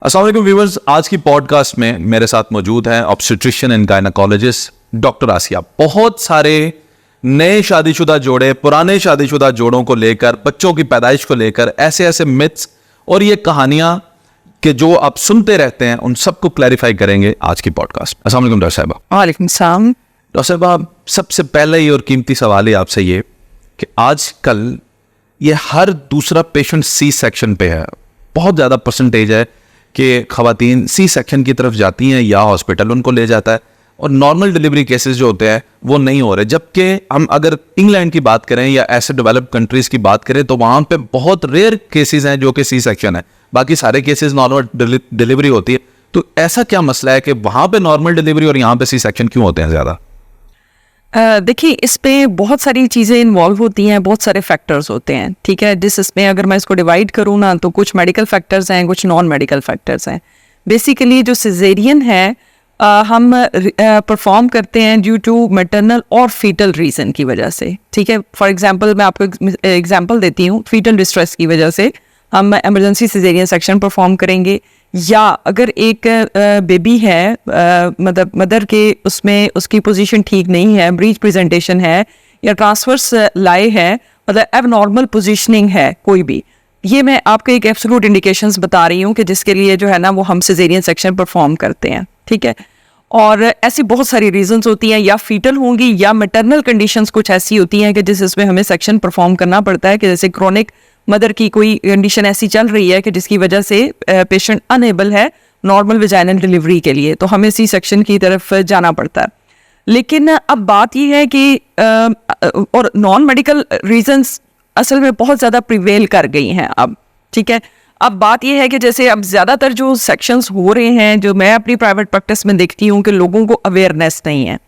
अस्सलाम वालेकुम व्यूअर्स, आज की पॉडकास्ट में मेरे साथ मौजूद हैं ऑब्स्टेट्रिशियन एंड गायनेकोलॉजिस्ट डॉक्टर आसिया। बहुत सारे नए शादीशुदा जोड़े, पुराने शादीशुदा जोड़ों को लेकर, बच्चों की पैदाइश को लेकर ऐसे ऐसे मिथ्स और ये कहानियां कि जो आप सुनते रहते हैं उन सबको क्लैरिफाई करेंगे आज की पॉडकास्ट। अस्सलाम वालेकुम डॉक्टर साहिबा। वालेकुम सलाम। डॉक्टर साहिबा, सबसे पहले ही और कीमती सवाल है आपसे ये कि आजकल ये हर दूसरा पेशेंट सी सेक्शन पे है। बहुत ज़्यादा परसेंटेज है कि ख़वातीन सी सेक्शन की तरफ जाती हैं या हॉस्पिटल उनको ले जाता है और नॉर्मल डिलीवरी केसेस जो होते हैं वो नहीं हो रहे। जबकि हम अगर इंग्लैंड की बात करें या ऐसे डेवलप्ड कंट्रीज़ की बात करें तो वहाँ पे बहुत रेयर केसेस हैं जो कि सी सेक्शन है, बाकी सारे केसेस नॉर्मल डिलीवरी होती है। तो ऐसा क्या मसला है कि वहाँ पे नॉर्मल डिलीवरी और यहाँ पे सी सेक्शन क्यों होते हैं ज़्यादा? देखिए, इस पे बहुत सारी चीज़ें इन्वॉल्व होती हैं, बहुत सारे फैक्टर्स होते हैं। ठीक है, इसमें अगर मैं इसको डिवाइड करूँ ना तो कुछ मेडिकल फैक्टर्स हैं, कुछ नॉन मेडिकल फैक्टर्स हैं। बेसिकली जो सिजेरियन है हम परफॉर्म करते हैं ड्यू टू मैटरनल और फीटल रीज़न की वजह से। ठीक है, फॉर एग्जांपल मैं आपको एग्जांपल देती हूँ। फीटल डिस्ट्रेस की वजह से हम इमरजेंसी सिजेरियन सेक्शन परफॉर्म करेंगे, या अगर एक बेबी है मतलब मदर के उसमें उसकी पोजीशन ठीक नहीं है, ब्रीच प्रेजेंटेशन है या ट्रांसवर्स लाई है, मतलब एबनॉर्मल पोजीशनिंग है कोई भी, ये मैं आपको एक एब्सोल्यूट इंडिकेशंस बता रही हूँ कि जिसके लिए जो है ना वो हम सिजेरियन सेक्शन परफॉर्म करते हैं। ठीक है, और ऐसी बहुत सारी रीजंस होती हैं, या फीटल होंगी या मैटरनल कंडीशंस कुछ ऐसी होती हैं कि जिसमें हमें सेक्शन परफॉर्म करना पड़ता है, कि जैसे क्रोनिक मदर की कोई कंडीशन ऐसी चल रही है कि जिसकी वजह से पेशेंट अनेबल है नॉर्मल वेजाइनल डिलीवरी के लिए, तो हमें सी सेक्शन की तरफ जाना पड़ता है। लेकिन अब बात यह है कि और नॉन मेडिकल रीजंस असल में बहुत ज़्यादा प्रिवेल कर गई हैं अब। ठीक है, अब बात यह है कि जैसे अब ज़्यादातर जो सेक्शंस हो रहे हैं, जो मैं अपनी प्राइवेट प्रैक्टिस में देखती हूँ कि लोगों को अवेयरनेस नहीं है।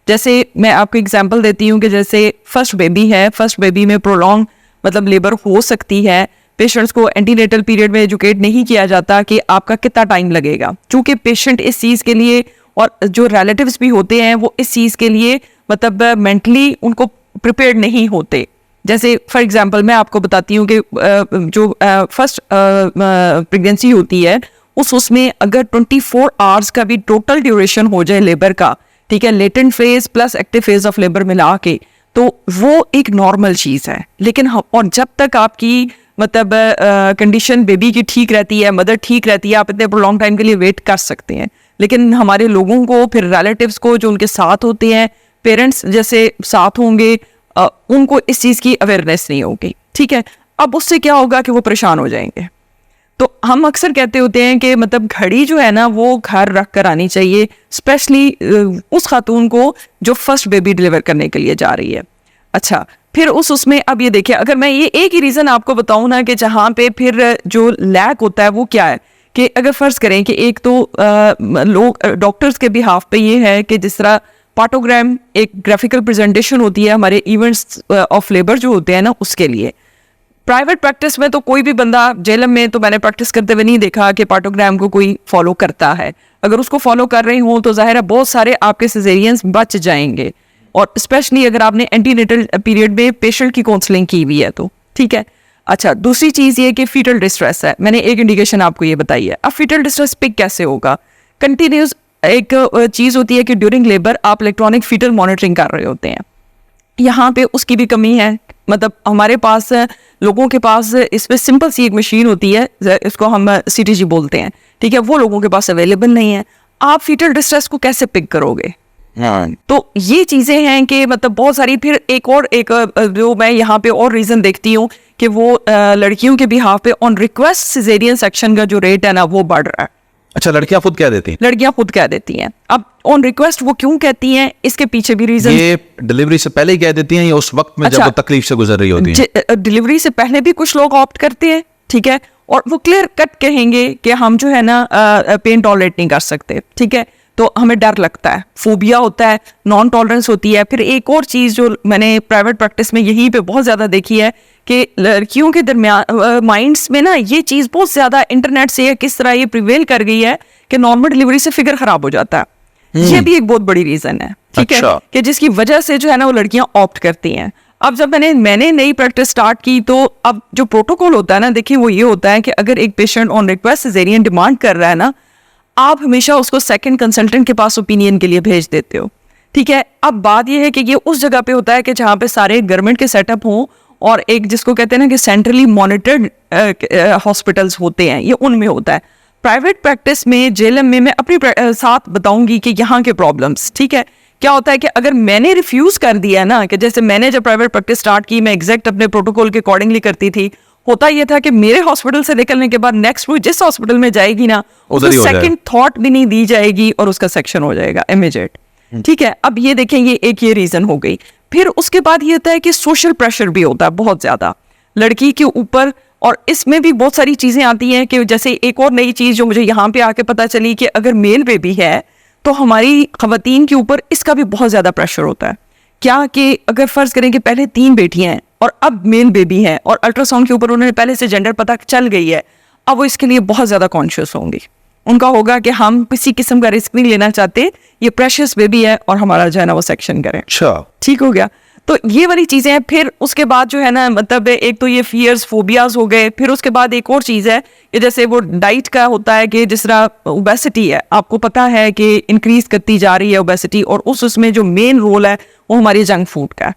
जैसे मैं आपको एग्जांपल देती हूँ कि जैसे फर्स्ट बेबी है, फर्स्ट बेबी में प्रोलॉन्ग मतलब लेबर हो सकती है। पेशेंट्स को एंटीनेटल पीरियड में एजुकेट नहीं किया जाता कि आपका कितना टाइम लगेगा, क्योंकि पेशेंट इस चीज़ के लिए और जो रिलेटिव्स भी होते हैं वो इस चीज़ के लिए मतलब मेंटली उनको प्रिपेयर्ड नहीं होते। जैसे फॉर एग्जांपल मैं आपको बताती हूँ कि जो फर्स्ट प्रेगनेंसी होती है उसमें अगर 24 आवर्स का भी टोटल ड्यूरेशन हो जाए लेबर का, ठीक है, latent phase plus active phase of labour मिला के, तो वो एक नॉर्मल चीज़ है। लेकिन और जब तक आपकी मतलब कंडीशन बेबी की ठीक रहती है, मदर ठीक रहती है, आप इतने लॉन्ग टाइम के लिए वेट कर सकते हैं। लेकिन हमारे लोगों को, फिर रिलेटिव्स को जो उनके साथ होते हैं, पेरेंट्स जैसे साथ होंगे, उनको इस चीज़ की अवेयरनेस नहीं होगी। ठीक है, अब उससे क्या होगा कि वो परेशान हो जाएंगे। तो हम अक्सर कहते होते हैं कि मतलब घड़ी जो है ना वो घर रख कर आनी चाहिए, स्पेशली उस खातून को जो फर्स्ट बेबी डिलीवर करने के लिए जा रही है। अच्छा, फिर उसमें अब ये देखिए, अगर मैं ये एक ही रीज़न आपको बताऊं ना कि जहाँ पे फिर जो लैक होता है वो क्या है, कि अगर फ़र्ज़ करें कि एक तो लोग डॉक्टर्स के बिहाफ पे ये है कि जिस तरह पार्टोग्राम एक ग्राफिकल प्रेजेंटेशन होती है हमारे इवेंट्स ऑफ लेबर जो होते हैं ना उसके लिए। प्राइवेट प्रैक्टिस में तो कोई भी बंदा, जेलम में तो मैंने प्रैक्टिस करते हुए नहीं देखा कि पार्टोग्राम को कोई फॉलो करता है। अगर उसको फॉलो कर रही हूँ तो जाहिर है बहुत सारे आपके सिजेरियंस बच जाएंगे, और स्पेशली अगर आपने एंटीनेटल पीरियड में पेशेंट की काउंसलिंग की हुई है तो। ठीक है, अच्छा, दूसरी चीज़ ये कि फीटल डिस्ट्रेस है, मैंने एक इंडिकेशन आपको ये बताई है। अब फीटल डिस्ट्रेस पिक कैसे होगा? कंटिन्यूस एक चीज़ होती है कि ड्यूरिंग लेबर आप इलेक्ट्रॉनिक फीटल मॉनिटरिंग कर रहे होते हैं, यहाँ पे उसकी भी कमी है। मतलब हमारे पास लोगों के पास इसमें सिंपल सी एक मशीन होती है, इसको हम CTG बोलते हैं। ठीक है, वो लोगों के पास अवेलेबल नहीं है। आप फीटल डिस्ट्रेस को कैसे पिक करोगे? तो ये चीज़ें हैं कि मतलब बहुत सारी। फिर एक जो मैं यहाँ पे और रीज़न देखती हूँ कि वो लड़कियों के बिहाफ पे ऑन रिक्वेस्ट सिजेरियन सेक्शन का जो रेट है ना वो बढ़ रहा है। अच्छा, लड़कियां खुद कह देती हैं? लड़कियां खुद कह देती हैं। अब ऑन रिक्वेस्ट वो क्यों कहती हैं, इसके पीछे भी रीजन। ये डिलीवरी से पहले ही कह देती हैं या उस वक्त में अच्छा, जब वो तकलीफ से गुजर रही होती हैं? डिलीवरी से पहले भी कुछ लोग ऑप्ट करते हैं। ठीक है, और वो क्लियर कट कहेंगे कि हम जो है ना पेन टॉलरेट नहीं कर सकते। ठीक है, तो हमें डर लगता है, फोबिया होता है, नॉन टॉलरेंस होती है। फिर एक और चीज़ जो मैंने प्राइवेट प्रैक्टिस में यहीं पे बहुत ज़्यादा देखी है कि लड़कियों के दरमियान माइंड्स में ना ये चीज़ बहुत ज़्यादा इंटरनेट से किस तरह ये प्रिवेल कर गई है कि नॉर्मल डिलीवरी से फिगर खराब हो जाता है। ये भी एक बहुत बड़ी रीज़न है। ठीक है, कि जिसकी वजह से जो है ना वो लड़कियां ऑप्ट करती हैं। अब जब मैंने नई प्रैक्टिस स्टार्ट की तो अब जो प्रोटोकॉल होता है ना, देखिए वो ये होता है कि अगर एक patient on request caesarean demand कर रहा है ना, आप हमेशा उसको सेकंड कंसल्टेंट के पास ओपिनियन के लिए भेज देते हो, ठीक है। अब बात ये है कि ये उस जगह पे होता है कि जहाँ पे सारे गवर्नमेंट के सेटअप हों और एक जिसको कहते हैं ना कि सेंट्रली मॉनिटर्ड हॉस्पिटल्स होते हैं, ये उनमें होता है। प्राइवेट प्रैक्टिस में जेएलएम में मैं अपनी साथ बताऊंगी कि यहाँ के प्रॉब्लम्स, ठीक है। क्या होता है कि अगर मैंने रिफ्यूज कर दिया ना, कि जैसे मैंने जब प्राइवेट प्रैक्टिस स्टार्ट की, मैं एग्जैक्ट अपने प्रोटोकॉल के अकॉर्डिंगली करती थी, होता यह था कि मेरे हॉस्पिटल से निकलने के बाद नेक्स्ट वो जिस हॉस्पिटल में जाएगी ना, उसको सेकंड थॉट भी नहीं दी जाएगी और उसका सेक्शन हो जाएगा इमीडिएट, ठीक है। अब ये देखें, ये रीजन हो गई। फिर उसके बाद ये होता है कि सोशल प्रेशर भी होता है बहुत ज्यादा लड़की के ऊपर, और इसमें भी बहुत सारी चीजें आती हैं कि जैसे एक और नई चीज जो मुझे यहाँ पे आके पता चली कि अगर मेल बेबी है तो हमारी खवातीन के ऊपर इसका भी बहुत ज्यादा प्रेशर होता है। क्या कि अगर फर्ज करें कि पहले 3 बेटियां हैं और अब मेल बेबी है और अल्ट्रासाउंड के ऊपर उन्हें पहले से जेंडर पता चल गई है, अब वो इसके लिए बहुत ज्यादा कॉन्शियस होंगी। उनका होगा कि हम किसी किस्म का रिस्क नहीं लेना चाहते, ये प्रेशियस बेबी है और हमारा जो है ना वो सेक्शन करें। अच्छा, ठीक हो गया। तो ये वाली चीजें हैं। फिर उसके बाद जो है ना, मतलब एक तो ये फियर्स फोबियाज हो गए। फिर उसके बाद एक और चीज है कि जैसे वो डाइट का होता है कि जिस तरह ओबेसिटी है, आपको पता है कि इंक्रीज करती जा रही है ओबेसिटी, और उसमें जो मेन रोल है वो हमारी जंक फूड का है,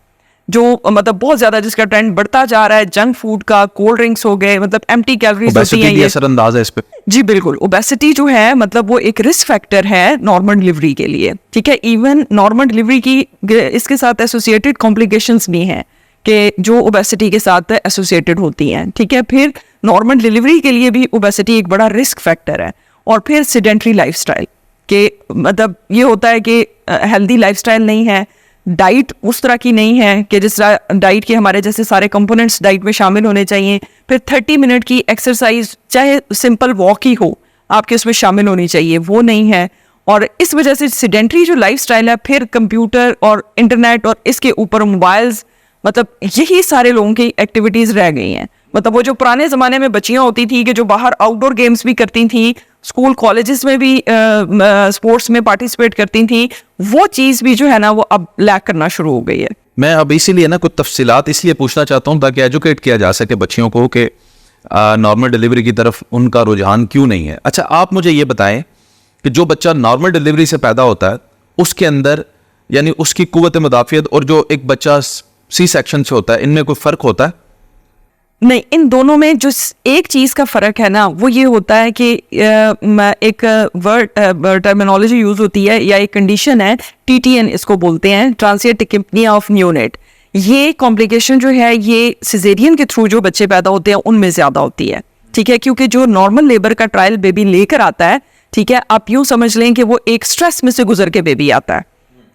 जो मतलब बहुत ज्यादा जिसका ट्रेंड बढ़ता जा रहा है, जंक फूड का, कोल्ड ड्रिंक्स हो गए, मतलब एम्प्टी कैलोरीज होती हैं ये। असरअंदाज है इस पे। जी बिल्कुल, ओबेसिटी जो है मतलब वो एक रिस्क फैक्टर है नॉर्मल डिलीवरी के लिए, ठीक है। इवन नॉर्मल डिलीवरी की इसके साथ एसोसिएटेड कॉम्प्लिकेशंस भी हैं कि जो ओबेसिटी के साथ एसोसिएटेड होती हैं, ठीक है। फिर नॉर्मल डिलीवरी के लिए भी ओबेसिटी एक बड़ा रिस्क फैक्टर है। और फिर सेडेंटरी लाइफस्टाइल के मतलब ये होता है कि हेल्दी लाइफस्टाइल नहीं है, डाइट उस तरह की नहीं है कि जिस तरह डाइट के हमारे जैसे सारे कंपोनेंट्स डाइट में शामिल होने चाहिए। फिर 30 मिनट की एक्सरसाइज, चाहे सिंपल वॉक ही हो, आपके उसमें शामिल होनी चाहिए, वो नहीं है। और इस वजह से सेडेंटरी जो लाइफस्टाइल है, फिर कंप्यूटर और इंटरनेट और इसके ऊपर मोबाइल्स, मतलब यही सारे लोगों की एक्टिविटीज रह गई हैं। मतलब वो जो पुराने ज़माने में बच्चियाँ होती थी कि जो बाहर आउटडोर गेम्स भी करती थी, स्कूल कॉलेजेस में भी स्पोर्ट्स में पार्टिसिपेट करती थी, वो चीज़ भी जो है ना वो अब लैक करना शुरू हो गई है। मैं अब इसीलिए ना कुछ तफसीलात इसलिए पूछना चाहता हूँ ताकि एजुकेट किया जा सके बच्चियों को कि नॉर्मल डिलीवरी की तरफ उनका रुझान क्यों नहीं है। अच्छा, आप मुझे ये बताएं कि जो बच्चा नॉर्मल डिलीवरी से पैदा होता है उसके अंदर यानी उसकी कुव्वत मुदाफ़ियत और जो एक बच्चा सी सेक्शन से होता है, इनमें कोई फ़र्क होता है? नहीं, इन दोनों में जो एक चीज़ का फ़र्क है ना वो ये होता है कि एक वर्ड टर्मिनोलॉजी यूज़ होती है या एक कंडीशन है, TTN इसको बोलते हैं, ट्रांसिएंट टिकिप्निया ऑफ न्यूनेट। ये कॉम्प्लिकेशन जो है ये सिजेरियन के थ्रू जो बच्चे पैदा होते हैं उनमें ज़्यादा होती है, ठीक है। क्योंकि जो नॉर्मल लेबर का ट्रायल बेबी लेकर आता है, ठीक है, आप यूँ समझ लें कि वो एक स्ट्रेस में से गुजर के बेबी आता है,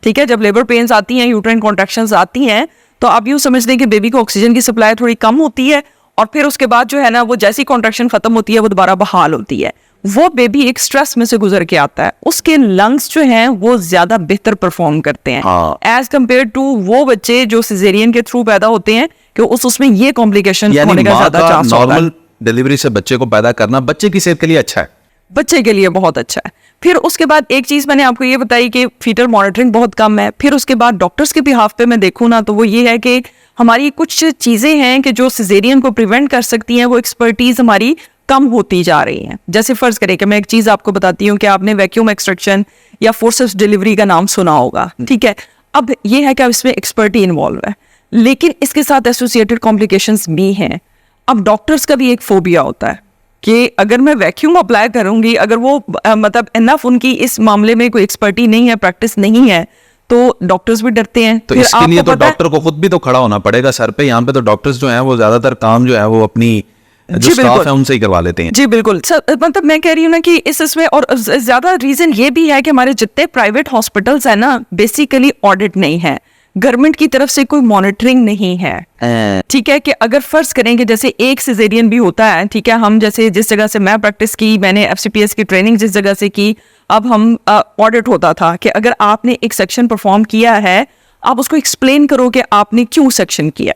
ठीक है। जब लेबर पेन्स आती हैं, यूट्राइन कॉन्ट्रैक्शंस आती हैं, तो आप यूँ समझ लें कि बेबी को ऑक्सीजन की सप्लाई थोड़ी कम होती है, और फिर उसके बाद जो है ना वो जैसी कॉन्ट्रैक्शन खत्म होती है वो दोबारा बहाल होती है। वो बेबी एक स्ट्रेस में से गुजर के आता है, उसके लंग्स जो हैं वो ज्यादा बेहतर परफॉर्म करते हैं एज कम्पेयर टू वो बच्चे जो सिजेरियन के थ्रू पैदा होते हैं कि उसमें ये कॉम्प्लिकेशन होने का ज्यादा चांस होता है। नॉर्मल डिलीवरी से बच्चे को पैदा करना बच्चे की सेहत के लिए अच्छा है, बच्चे के लिए बहुत अच्छा है। फिर उसके बाद एक चीज मैंने आपको ये बताई कि फीटल मॉनिटरिंग बहुत कम है। फिर उसके बाद डॉक्टर्स के बिहाफ पे मैं देखूँ ना तो वो ये है कि हमारी कुछ चीजें हैं कि जो सिजेरियन को प्रिवेंट कर सकती हैं, वो एक्सपर्टीज हमारी कम होती जा रही हैं। जैसे फर्ज करें कि मैं एक चीज आपको बताती हूँ कि आपने वैक्यूम एक्सट्रैक्शन या फोर्सेप्स डिलीवरी का नाम सुना होगा, ठीक है। अब ये है कि अब इसमें एक्सपर्टी इन्वॉल्व है, लेकिन इसके साथ एसोसिएटेड कॉम्प्लिकेशंस भी हैं। अब डॉक्टर्स का भी एक फोबिया होता है कि अगर मैं वैक्यूम अप्लाई करूंगी, अगर वो मतलब इनफ उनकी इस मामले में कोई एक्सपर्टी नहीं है, प्रैक्टिस नहीं है, तो डॉक्टर्स भी डरते हैं। तो इसके लिए तो डॉक्टर को खुद भी तो खड़ा होना पड़ेगा सर पे। यहाँ पे तो डॉक्टर्स जो हैं वो ज्यादातर काम जो है वो अपनी जो स्टाफ है उनसे ही करवा लेते हैं। जी बिल्कुल सर, मतलब मैं कह रही हूँ ना कि इसमें और ज्यादा रीजन ये भी है कि हमारे जितने प्राइवेट हॉस्पिटल्स है ना बेसिकली ऑडिट नहीं है, गवर्नमेंट की तरफ से कोई मॉनिटरिंग नहीं है, ठीक है। कि अगर फर्ज करें कि जैसे एक सिजेरियन भी होता है, ठीक है, हम जैसे जिस जगह से मैं प्रैक्टिस की, मैंने FCPS की ट्रेनिंग जिस जगह से की, अब हम ऑडिट होता था कि अगर आपने एक सेक्शन परफॉर्म किया है, आप उसको एक्सप्लेन करो कि आपने क्यों सेक्शन किया।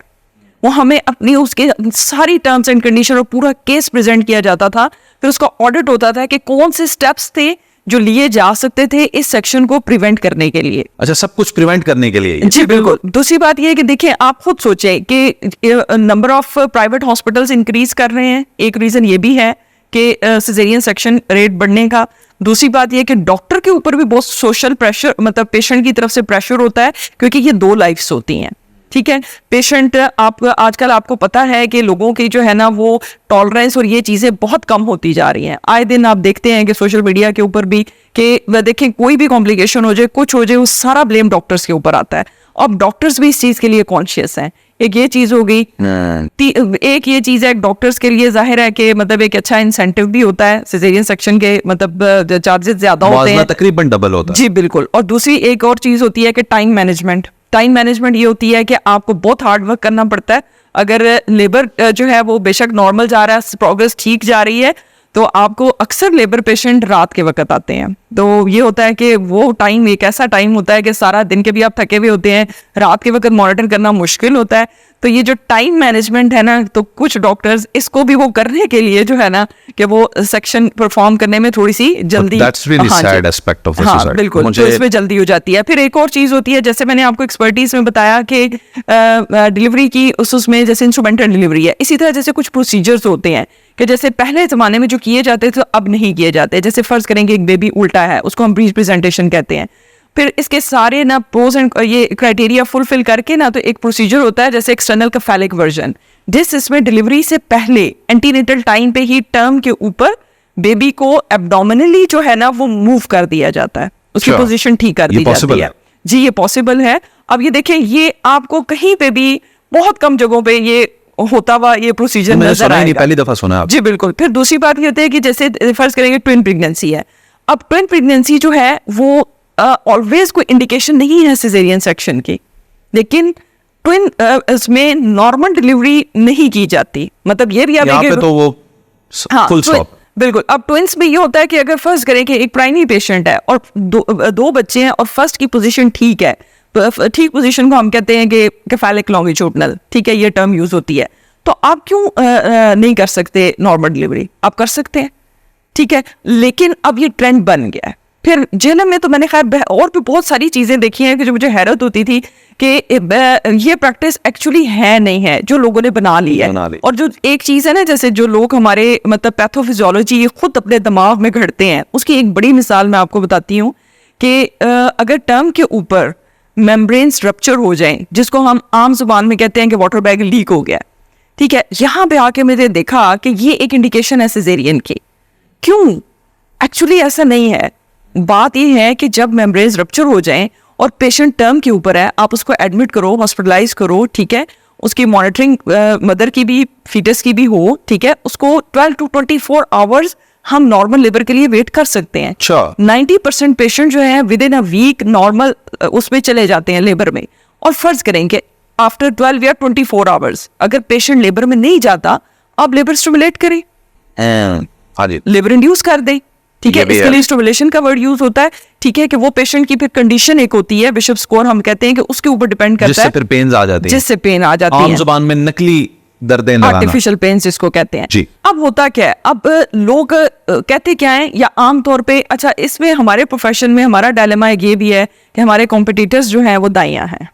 वो हमें अपनी उसके सारी टर्म्स एंड कंडीशन और पूरा केस प्रेजेंट किया जाता था। फिर उसका ऑडिट होता था कि कौन से स्टेप्स थे जो लिए जा सकते थे इस सेक्शन को प्रिवेंट करने के लिए। अच्छा, सब कुछ प्रिवेंट करने के लिए ये? जी बिल्कुल। दूसरी बात ये है कि देखिए, आप खुद सोचें कि number of private hospitals increase कर रहे हैं, एक रीजन ये भी है कि सिजेरियन सेक्शन रेट बढ़ने का। दूसरी बात यह कि डॉक्टर के ऊपर भी बहुत सोशल प्रेशर, मतलब पेशेंट की तरफ से प्रेशर होता है, क्योंकि ये 2 लाइफ्स होती हैं। ठीक है, पेशेंट, आप आजकल आपको पता है कि लोगों की जो है ना वो टॉलरेंस और ये चीज़ें बहुत कम होती जा रही हैं। आए दिन आप देखते हैं कि सोशल मीडिया के ऊपर भी कि देखें कोई भी कॉम्प्लिकेशन हो जाए, कुछ हो जाए, वो सारा ब्लेम डॉक्टर्स के ऊपर आता है। अब डॉक्टर्स भी इस चीज़ के लिए कॉन्शियस हैं। एक ये चीज़ हो गई, एक ये चीज़ है डॉक्टर्स के लिए जाहिर है कि मतलब एक अच्छा इंसेंटिव भी होता है, सिजेरियन सेक्शन के मतलब चार्जेस ज़्यादा होते हैं, तकरीबन डबल होता है। जी बिल्कुल। और दूसरी एक और चीज़ होती है कि टाइम मैनेजमेंट ये होती है कि आपको बहुत हार्ड वर्क करना पड़ता है। अगर लेबर जो है वो बेशक नॉर्मल जा रहा है, प्रोग्रेस ठीक जा रही है, तो आपको अक्सर लेबर पेशेंट रात के वक्त आते हैं। तो ये होता है कि वो टाइम एक ऐसा टाइम होता है कि सारा दिन के भी आप थके हुए होते हैं, रात के वक्त मॉनिटर करना मुश्किल होता है। तो ये जो टाइम मैनेजमेंट है ना, तो कुछ डॉक्टर्स इसको भी वो करने के लिए जो है ना कि वो सेक्शन परफॉर्म करने में थोड़ी सी जल्दी, That's really sad aspect of the society. बिल्कुल, तो इसमें जल्दी हो जाती है। फिर एक और चीज होती है, जैसे मैंने आपको एक्सपर्टीज में बताया कि डिलीवरी की उसमें जैसे इंस्ट्रूमेंटल डिलीवरी है, इसी तरह जैसे कुछ प्रोसीजर्स होते हैं कि जैसे पहले जमाने में जो किए जाते थे अब नहीं किए जाते। जैसे फर्ज करेंगे एक बेबी उल्टा है, उसको हम ब्रीच प्रेजेंटेशन कहते हैं। फिर इसके सारे ना प्रोज एंड ये क्राइटेरिया फुलफिल करके ना, तो एक प्रोसीजर होता है जैसे एक्सटर्नल कैफेलिक वर्जन, इसमें डिलीवरी से पहले एंटीनेटल टाइम पे ही टर्म के ऊपर बेबी को एब्डोमिनली जो है ना वो मूव कर दिया जाता है, उसकी पोजीशन ठीक कर दी जाती है। जी ये पॉसिबल है। अब ये देखें, ये आपको कहीं पे भी बहुत कम जगहों पे ये होता हुआ ये प्रोसीजर नजर आएगा। पहली दफा सुना। जी बिल्कुल। फिर दूसरी बात ये होती है कि जैसे फर्ज करेंगे ट्विन प्रेगनेंसी है। अब ट्विन प्रेगनेंसी जो है वो ऑलवेज कोई इंडिकेशन नहीं है सिजेरियन सेक्शन की, लेकिन ट्विन इसमें नॉर्मल डिलीवरी नहीं की जाती। मतलब ये भी आप यहाँ पे तो वो फुल स्टॉप। बिल्कुल। अब ट्विंस में ये होता है कि अगर फर्स्ट करें कि एक प्राइमरी पेशेंट है और दो बच्चे हैं और फर्स्ट की पोजीशन ठीक है, ठीक पोजीशन को हम कहते हैं कि कैफेलिक लॉन्गिट्यूडनल, ठीक है, ये टर्म यूज होती है। तो आप क्यों नहीं कर सकते नॉर्मल डिलीवरी? आप कर सकते हैं, ठीक है, लेकिन अब ये ट्रेंड बन गया है। फिर जेएनएम में तो मैंने खैर और भी बहुत सारी चीजें देखी हैं कि जो मुझे हैरत होती थी कि ये प्रैक्टिस एक्चुअली है नहीं है, जो लोगों ने बना ली है। और जो एक चीज है ना, जैसे जो लोग हमारे मतलब पैथोफिजियोलॉजी खुद अपने दिमाग में घड़ते हैं, उसकी एक बड़ी मिसाल मैं आपको बताती हूँ कि अगर टर्म के ऊपर मेम्ब्रेन्स रप्चर हो जाए, जिसको हम आम जुबान में कहते हैं कि वाटर बैग लीक हो गया, ठीक है, यहाँ पे आके मैंने देखा कि ये एक इंडिकेशन है सिजेरियन की। क्यों? एक्चुअली ऐसा नहीं है। बात यह है कि जब मेम्ब्रेन्स रप्चर हो जाएं और पेशेंट टर्म के ऊपर है, आप उसको एडमिट करो, हॉस्पिटलाइज करो, ठीक है, उसकी मॉनिटरिंग मदर की भी फीटस की भी हो, ठीक है, उसको 12 to 24 आवर्स हम नॉर्मल लेबर के लिए वेट कर सकते हैं। 90% पेशेंट जो है within a week normal उसमें चले जाते हैं लेबर में। और फर्ज करेंगे आफ्टर 12 या 24 आवर्स अगर पेशेंट लेबर में नहीं जाता, आप लेबर स्टिमुलेट करें, लेबर इंड्यूस कर दें, ठीक है, इसके लिए स्टिमुलेशन का वर्ड यूज होता है, ठीक है, कि वो पेशेंट की फिर कंडीशन एक होती है, बिशप स्कोर हम कहते हैं कि उसके ऊपर डिपेंड करता है, जिससे फिर पेन आ जाती है, जिससे पेन आ जाती है, आम जुबान में नकली दर्दें लगाना, आर्टिफिशियल पेन्स जिसको कहते हैं जी। अब होता क्या है, अब लोग कहते क्या है, या आम तौर पे, अच्छा इसमें हमारे प्रोफेशन में हमारा डायलेमा ये भी है कि हमारे कॉम्पिटिटर्स जो हैं वो दाइयां हैं,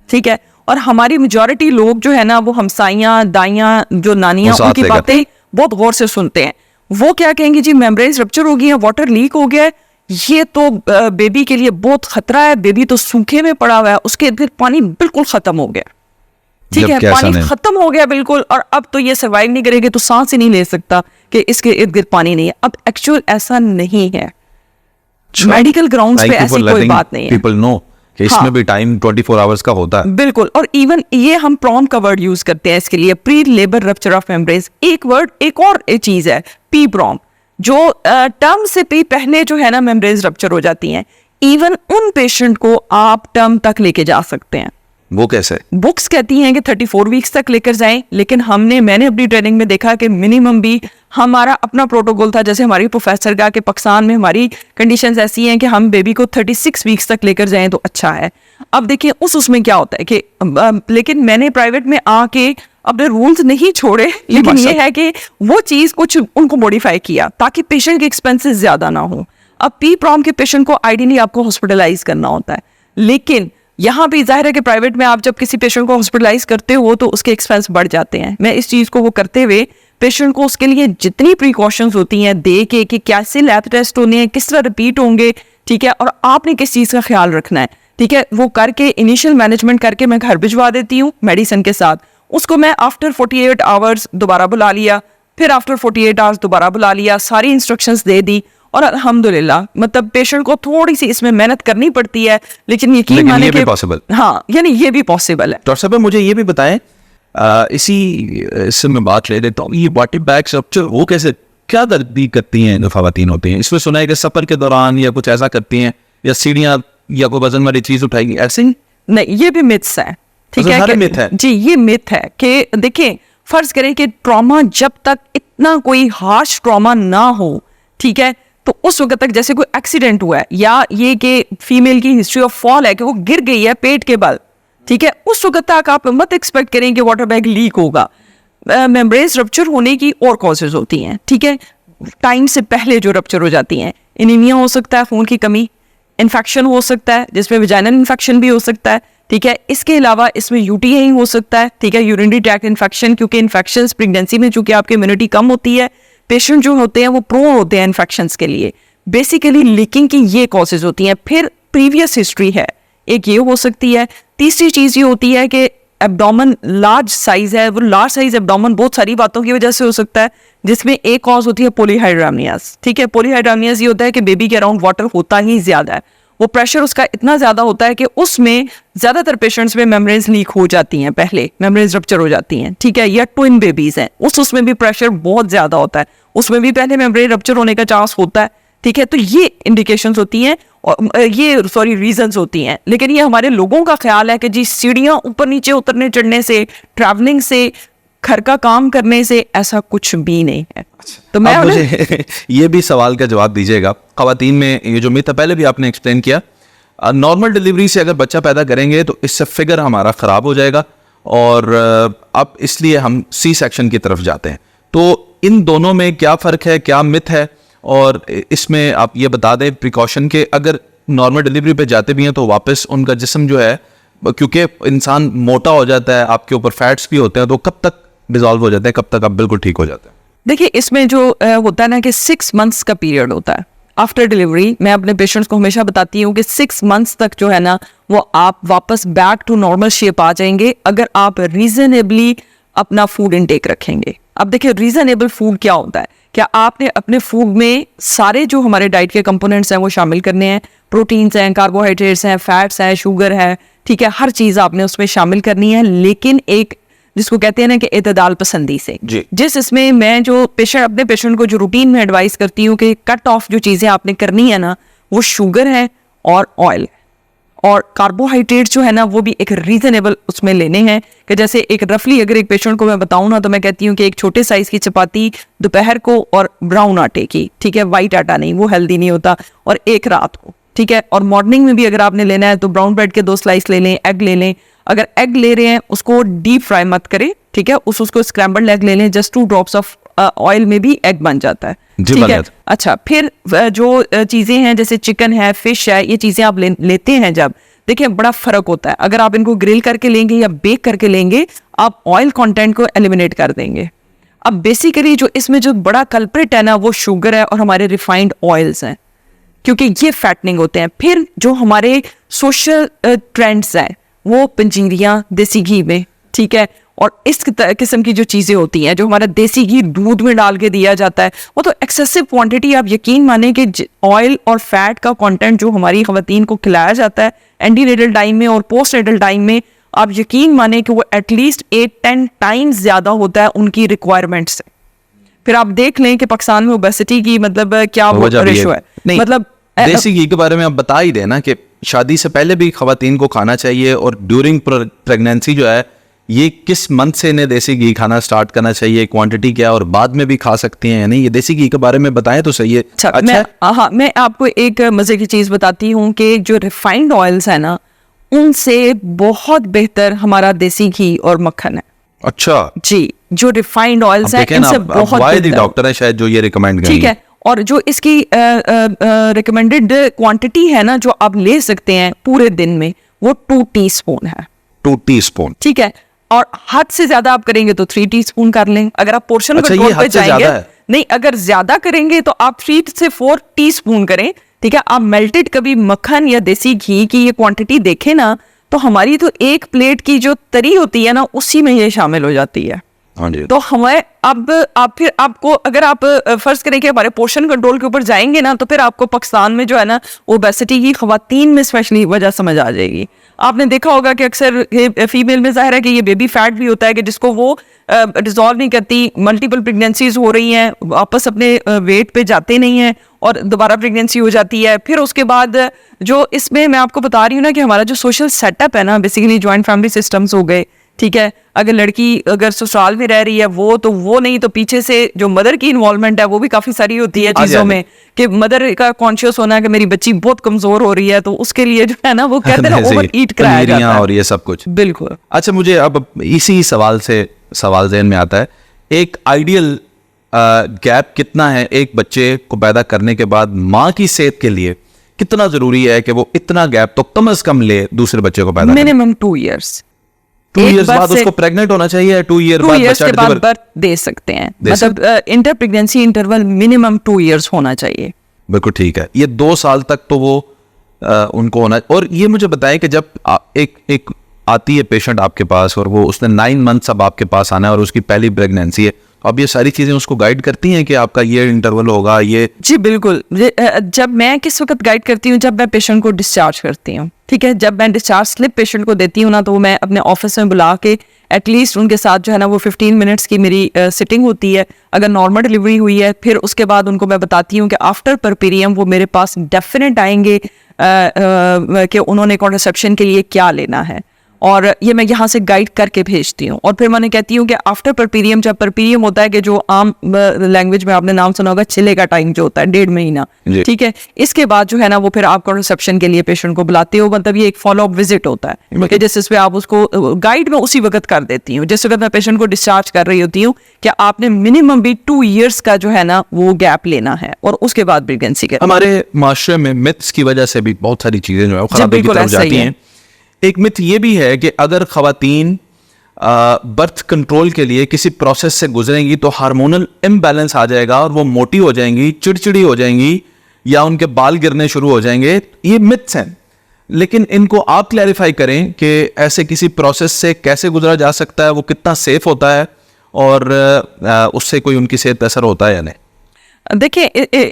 ठीक है, और हमारी मेजॉरिटी लोग जो है ना वो हमसाइयां, दाइयां, जो नानियां, उनकी बातें बहुत गौर से सुनते हैं। वो क्या कहेंगे, जी मेम्ब्रेन्स रप्चर हो गई है, वाटर लीक हो गया है, ये तो बेबी के लिए बहुत खतरा है, बेबी तो सूखे में पड़ा हुआ है, उसके इर्द गिर्द पानी बिल्कुल खत्म हो गया, ठीक है, पानी खत्म हो गया बिल्कुल, और अब तो ये सर्वाइव नहीं करेगी, तो सांस ही नहीं ले सकता कि इसके इर्द गिर्द पानी नहीं है। अब एक्चुअल ऐसा नहीं है, मेडिकल ग्राउंड्स पे ऐसी कोई बात नहीं है। पीपल नो कि इसमें भी टाइम 24 आवर्स का होता है, बिल्कुल। और इवन ये हम प्रॉम का वर्ड यूज करते हैं इसके लिए, pre labour rupture of membranes. एक वर्ड, एक और चीज है पी प्रॉम, जो टर्म से भी पहले जो है ना मेम्ब्रेन्स रप्चर हो जाती हैं, इवन उन पेशेंट को आप टर्म तक लेके जा सकते हैं। वो कैसे? बुक्स कहती हैं कि 34 वीक्स तक लेकर जाएं, लेकिन मैंने अपनी ट्रेनिंग में देखा कि मिनिमम भी हमारा अपना प्रोटोकॉल था, जैसे हमारी प्रोफेसर का कि पाकिस्तान में हमारी कंडीशंस ऐसी हैं कि हम बेबी को 36 वीक्स तक लेकर जाएं तो अच्छा है। अब देखिए उसमें क्या होता है कि लेकिन मैंने प्राइवेट में आके अपने रूल्स नहीं छोड़े, लेकिन ये है कि वो चीज़ कुछ उनको मॉडिफाई किया ताकि पेशेंट के एक्सपेंसेस ज़्यादा ना हो। अब पी प्रॉम के पेशेंट को आइडियली आपको हॉस्पिटलाइज करना होता है, लेकिन यहाँ भी जाहिर है कि प्राइवेट में आप जब किसी पेशेंट को हॉस्पिटलाइज करते हो तो उसके एक्सपेंस बढ़ जाते हैं। मैं इस चीज़ को वो करते हुए पेशेंट को उसके लिए जितनी प्रिकॉशंस होती हैं दे के कि कैसे लैब टेस्ट होने हैं, किस तरह रिपीट होंगे, ठीक है, और आपने किस चीज़ का ख्याल रखना है, ठीक है, वो करके इनिशियल मैनेजमेंट करके मैं घर भिजवा देती हूँ मेडिसिन के साथ। उसको मैं आफ्टर 48 आवर्स दोबारा बुला लिया, फिर आफ्टर 48 आवर्स दोबारा बुला लिया, सारी इंस्ट्रक्शंस दे दी, और अल्हम्दुलिल्लाह मतलब पेशेंट को थोड़ी सी इसमें मेहनत करनी पड़ती है, लेकिन यकीन माने ये कि भी पॉसिबल, हाँ, यानी ये भी पॉसिबल है। डॉक्टर साहब मुझे ये भी बताएं, इससे मैं बात ले लेता हूँ, ये बॉडी बैग स्ट्रक्चर वो कैसे, क्या दर्दी करती हैं जो खवातीन होती हैं? इसमें सुना है कि सफर के दौरान या कुछ ऐसा करती हैं, या सीढ़ियाँ या कोई वजन वाली चीज उठाएगी, ऐसे ही? नहीं, ये भी मिथ्स है, ठीक अच्छा, है सारे कि- मिथ है? जी, ये मिथ है कि देखिए, फर्ज करें कि ट्रॉमा जब तक इतना कोई हार्श ट्रॉमा ना हो, ठीक है, तो उस वक्त तक जैसे कोई एक्सीडेंट हुआ है या ये कि फीमेल की हिस्ट्री ऑफ फॉल है कि वो गिर गई है पेट के बल, ठीक है, उस वक्त तक आप मत एक्सपेक्ट करें कि वाटर बैग लीक होगा। मेम्ब्रेन रप्चर होने की और कॉजेज होती हैं, ठीक है, टाइम से पहले जो रप्चर हो जाती हैं, एनीमिया हो सकता है, खून की कमी, इन्फेक्शन हो सकता है जिसमें विजाइनल इन्फेक्शन भी हो सकता है, ठीक है, इसके अलावा इसमें यूटीआई हो सकता है, ठीक है, यूरिनरी ट्रैक्ट इन्फेक्शन, क्योंकि इन्फेक्शंस प्रेगनेंसी में चूंकि आपकी इम्यूनिटी कम होती है, पेशेंट जो होते हैं वो प्रोन होते हैं इन्फेक्शंस के लिए। बेसिकली लीकिंग की ये कॉजेज होती हैं। फिर प्रीवियस हिस्ट्री है, एक ये हो सकती है। तीसरी चीज ये होती है कि एब्डोमेन लार्ज साइज है, वो लार्ज साइज एब्डोमेन बहुत सारी बातों की वजह से हो सकता है, जिसमें एक कॉज होती है पॉलीहाइड्रामियास, ठीक है, पॉलीहाइड्रामियास ये होता है कि बेबी के अराउंड वाटर होता ही ज्यादा है, वो प्रेशर उसका इतना ज्यादा होता है कि उसमें ज्यादातर पेशेंट्स में मेम्ब्रेन्स लीक हो जाती हैं, पहले मेम्ब्रेन्स रप्चर हो जाती हैं, ठीक है, या ट्विन बेबीज हैं, उसमें भी प्रेशर बहुत ज्यादा होता है, उसमें भी पहले मेम्ब्रेन रप्चर होने का चांस होता है, ठीक है, तो ये इंडिकेशंस होती हैं और ये रीजंस होती हैं। लेकिन ये हमारे लोगों का ख्याल है कि जी सीढ़ियां ऊपर नीचे उतरने चढ़ने से, ट्रैवलिंग से, घर का काम करने से ऐसा कुछ भी नहीं है। तो मैं अब मुझे ये भी सवाल का जवाब दीजिएगा, खवातीन में ये जो मिथ है पहले भी आपने एक्सप्लेन किया, नॉर्मल डिलीवरी से अगर बच्चा पैदा करेंगे तो इससे फिगर हमारा ख़राब हो जाएगा, और अब इसलिए हम सी सेक्शन की तरफ जाते हैं। तो इन दोनों में क्या फ़र्क है, क्या मिथ है, और इसमें आप ये बता दें प्रिकॉशन के, अगर नॉर्मल डिलीवरी पे जाते भी हैं तो वापस उनका जिस्म जो है, क्योंकि इंसान मोटा हो जाता है, आपके ऊपर फैट्स भी होते हैं, तो कब तक डिजॉल्व हो जाते हैं, कब तक आप बिल्कुल ठीक हो जाते हैं? देखिए, इसमें जो होता है ना कि 6 मंथ्स का पीरियड होता है आफ्टर डिलीवरी। मैं अपने पेशेंट्स को हमेशा बताती हूँ कि 6 मंथ्स तक जो है ना वो आप वापस बैक टू नॉर्मल शेप आ जाएंगे अगर आप रीजनेबली अपना फूड इनटेक रखेंगे। अब देखिए, रीजनेबल फूड क्या होता है, क्या आपने अपने फूड में सारे जो हमारे डाइट के कंपोनेंट्स हैं वो शामिल करने हैं, प्रोटीन्स हैं, कार्बोहाइड्रेट्स हैं, फैट्स हैं, शुगर है, ठीक है, हर चीज़ आपने उसमें शामिल करनी है, लेकिन एक जिसको कहते हैं ना कि एतदाल पसंदी से। जिस इसमें मैं जो अपने पेशेंट को जो रूटीन में एडवाइस करती हूँ कि कट ऑफ जो चीज़ें आपने करनी है ना, वो शुगर है और ऑयल है, और कार्बोहाइड्रेट जो है ना वो भी एक रीजनेबल उसमें लेने हैं। कि जैसे एक रफली अगर एक पेशेंट को मैं बताऊं ना, तो मैं कहती हूँ कि एक छोटे साइज की चपाती दोपहर को और ब्राउन आटे की, ठीक है, वाइट आटा नहीं, वो हेल्दी नहीं होता, और एक रात को, ठीक है, और मॉर्निंग में भी अगर आपने लेना है तो ब्राउन ब्रेड के 2 स्लाइस ले लें, एग ले लें, अगर एग ले रहे हैं उसको डीप फ्राई मत करें, ठीक है, उसको स्क्रैम्बल्ड एग ले लें, जस्ट 2 ड्रॉप्स ऑफ ऑयल में भी एग बन जाता है, ठीक है। अच्छा, फिर जो चीज़ें हैं जैसे चिकन है, फिश है, ये चीज़ें आप लेते हैं जब, देखिए बड़ा फर्क होता है, अगर आप इनको ग्रिल करके लेंगे या बेक करके लेंगे, आप ऑयल कंटेंट को एलिमिनेट कर देंगे। अब बेसिकली जो इसमें जो बड़ा कल्प्रिट है ना वो शुगर है और हमारे रिफाइंड ऑयल्स हैं, क्योंकि ये फैटनिंग होते हैं। फिर जो हमारे सोशल ट्रेंड्स हैं वो पंजीरियाँ देसी घी में, ठीक है, और इस किस्म की जो चीज़ें होती हैं, जो हमारा देसी घी दूध में डाल के दिया जाता है, वो तो एक्सेसिव क्वांटिटी, आप यकीन माने कि ऑयल और फैट का कंटेंट जो हमारी खवातीन को खिलाया जाता है एंटीनेटल टाइम में और पोस्ट नेटल टाइम में, आप यकीन माने कि वो एटलीस्ट 8-10 टाइम्स ज़्यादा होता है उनकी रिक्वायरमेंट से। फिर आप देख लें कि पाकिस्तान में ओबेसिटी की मतलब क्या रेशो है। मतलब देसी घी के बारे में आप बता ही देना कि शादी से पहले भी खवातीन को खाना चाहिए, और ड्यूरिंग प्रेगनेंसी जो है ये किस मंथ से इन्हें देसी घी खाना स्टार्ट करना चाहिए, क्वांटिटी क्या, और बाद में भी खा सकती हैं या नहीं, ये देसी घी के बारे में बताएं तो सही है। अच्छा, मैं आपको एक मजे की चीज बताती हूँ कि जो रिफाइंड ऑयल्स है ना उनसे बहुत बेहतर हमारा देसी घी और मक्खन है। अच्छा जी, जो रिफाइंड ऑयल्स हैं इनसे बहुत डॉक्टर है शायद जो ये रिकमेंड करेंगे, ठीक है, और जो इसकी रिकमेंडेड क्वांटिटी है ना जो आप ले सकते हैं पूरे दिन में, वो 2 टीस्पून है। 2 टीस्पून, ठीक है। और हद से ज्यादा आप करेंगे तो 3 टीस्पून कर लें। अगर आप पोर्शन अच्छा, कंट्रोल ये पे हद से जाएंगे, ज्यादा है? नहीं, अगर ज्यादा करेंगे तो आप 3 से 4 टीस्पून करें। ठीक है। आप मेल्टेड कभी मक्खन या देसी घी की ये क्वांटिटी देखें ना, तो हमारी तो एक प्लेट की जो तरी होती है ना, उसी में ये शामिल हो जाती है। हाँ जी। तो हमें अब आप फिर आपको अगर आप फर्ज करें कि हमारे पोर्शन कंट्रोल के ऊपर जाएंगे ना, तो फिर आपको पाकिस्तान में जो है ना ओबेसिटी की खवातीन में स्पेशली वजह समझ आ जाएगी। आपने देखा होगा कि अक्सर फीमेल में जाहिर है कि ये बेबी फैट भी होता है कि जिसको वो डिजॉल्व नहीं करती, मल्टीपल प्रेगनेंसीज हो रही हैं, वापस अपने वेट पे जाते नहीं हैं और दोबारा प्रेगनेंसी हो जाती है। फिर उसके बाद जो इसमें मैं आपको बता रही हूँ ना कि हमारा जो सोशल सेटअप है ना, बेसिकली जॉइंट फैमिली सिस्टम्स हो गए। ठीक है। अगर लड़की अगर ससुराल में रह रही है वो नहीं तो पीछे से जो मदर की इन्वॉल्वमेंट है वो भी काफी सारी होती है चीजों में, कि मदर का कॉन्शियस होना है कि मेरी बच्ची बहुत कमजोर हो रही है, तो उसके लिए जो है ना वो कहते हैं ना ओवर ईट कराया जाता है और ये सब कुछ। बिल्कुल। अच्छा, मुझे अब इसी सवाल ज़हन में आता है, एक आइडियल गैप कितना है एक बच्चे को पैदा करने के बाद माँ की सेहत के लिए? कितना जरूरी है कि वो इतना गैप तो कम से कम ले दूसरे बच्चे को पैदा? Minimum 2 years. 2 इयर्स बाद उसको प्रेग्नेंट होना चाहिए? 2 ईयर बाद बच्चा के बाद बर्थ दे सकते हैं, मतलब inter pregnancy interval minimum 2 years होना चाहिए। बिल्कुल ठीक है। ये 2 साल तक तो वो उनको होना। और ये मुझे बताएं कि जब एक आती है पेशेंट आपके पास और वो उसने 9 मंथ्स अब आपके पास आना है और उसकी पहली प्रेगनेंसी है, अब ये सारी चीजें उसको गाइड करती हैं कि आपका ये इंटरवल होगा ये? जी बिल्कुल। जब मैं किस वक्त गाइड करती हूँ, जब मैं पेशेंट को डिस्चार्ज करती हूँ। ठीक है। जब मैं डिस्चार्ज स्लिप पेशेंट को देती हूँ ना, तो मैं अपने ऑफिस में बुला के एटलीस्ट उनके साथ जो है ना वो 15 मिनट्स की मेरी सिटिंग होती है। अगर नॉर्मल डिलीवरी हुई है, फिर उसके बाद उनको मैं बताती हूँ कि आफ्टर परपेरियम वो मेरे पास डेफिनेट आएंगे कि उन्होंने कॉन्ट्रासेप्शन के लिए क्या लेना है, और ये मैं यहाँ से गाइड करके भेजती हूँ। और फिर मैंने कहती हूँ कि आफ्टर परपीरियम, जब परपीरियम होता है कि जो आम लैंग्वेज में आपने नाम सुना होगा चिले का टाइम जो होता है 1.5 महीना। ठीक है। इसके बाद जो है ना वो फिर आप कॉन्ट्रासेप्शन के लिए पेशेंट को बुलाते हो, मतलब ये एक फॉलो अप विजिट होता है कि जिस पे आप उसको गाइड में उसी वक्त कर देती हूँ, जिस वक्त मैं पेशेंट को डिस्चार्ज कर रही होती हूँ कि आपने मिनिमम भी 2 इयर्स का जो है ना वो गैप लेना है, और उसके बाद प्रेगनेंसी के। हमारे माशरे में मिथ्स की वजह से भी बहुत सारी चीजें जो है खराबी की तरफ जाती हैं। एक मिथ ये भी है कि अगर खवातीन बर्थ कंट्रोल के लिए किसी प्रोसेस से गुजरेंगी तो हार्मोनल इम्बैलेंस आ जाएगा और वो मोटी हो जाएंगी, चिड़चिड़ी हो जाएंगी, या उनके बाल गिरने शुरू हो जाएंगे। ये मिथ्स हैं, लेकिन इनको आप क्लैरिफाई करें कि ऐसे किसी प्रोसेस से कैसे गुजरा जा सकता है, वो कितना सेफ होता है, और उससे कोई उनकी सेहत पर असर होता है या नहीं? देखिए,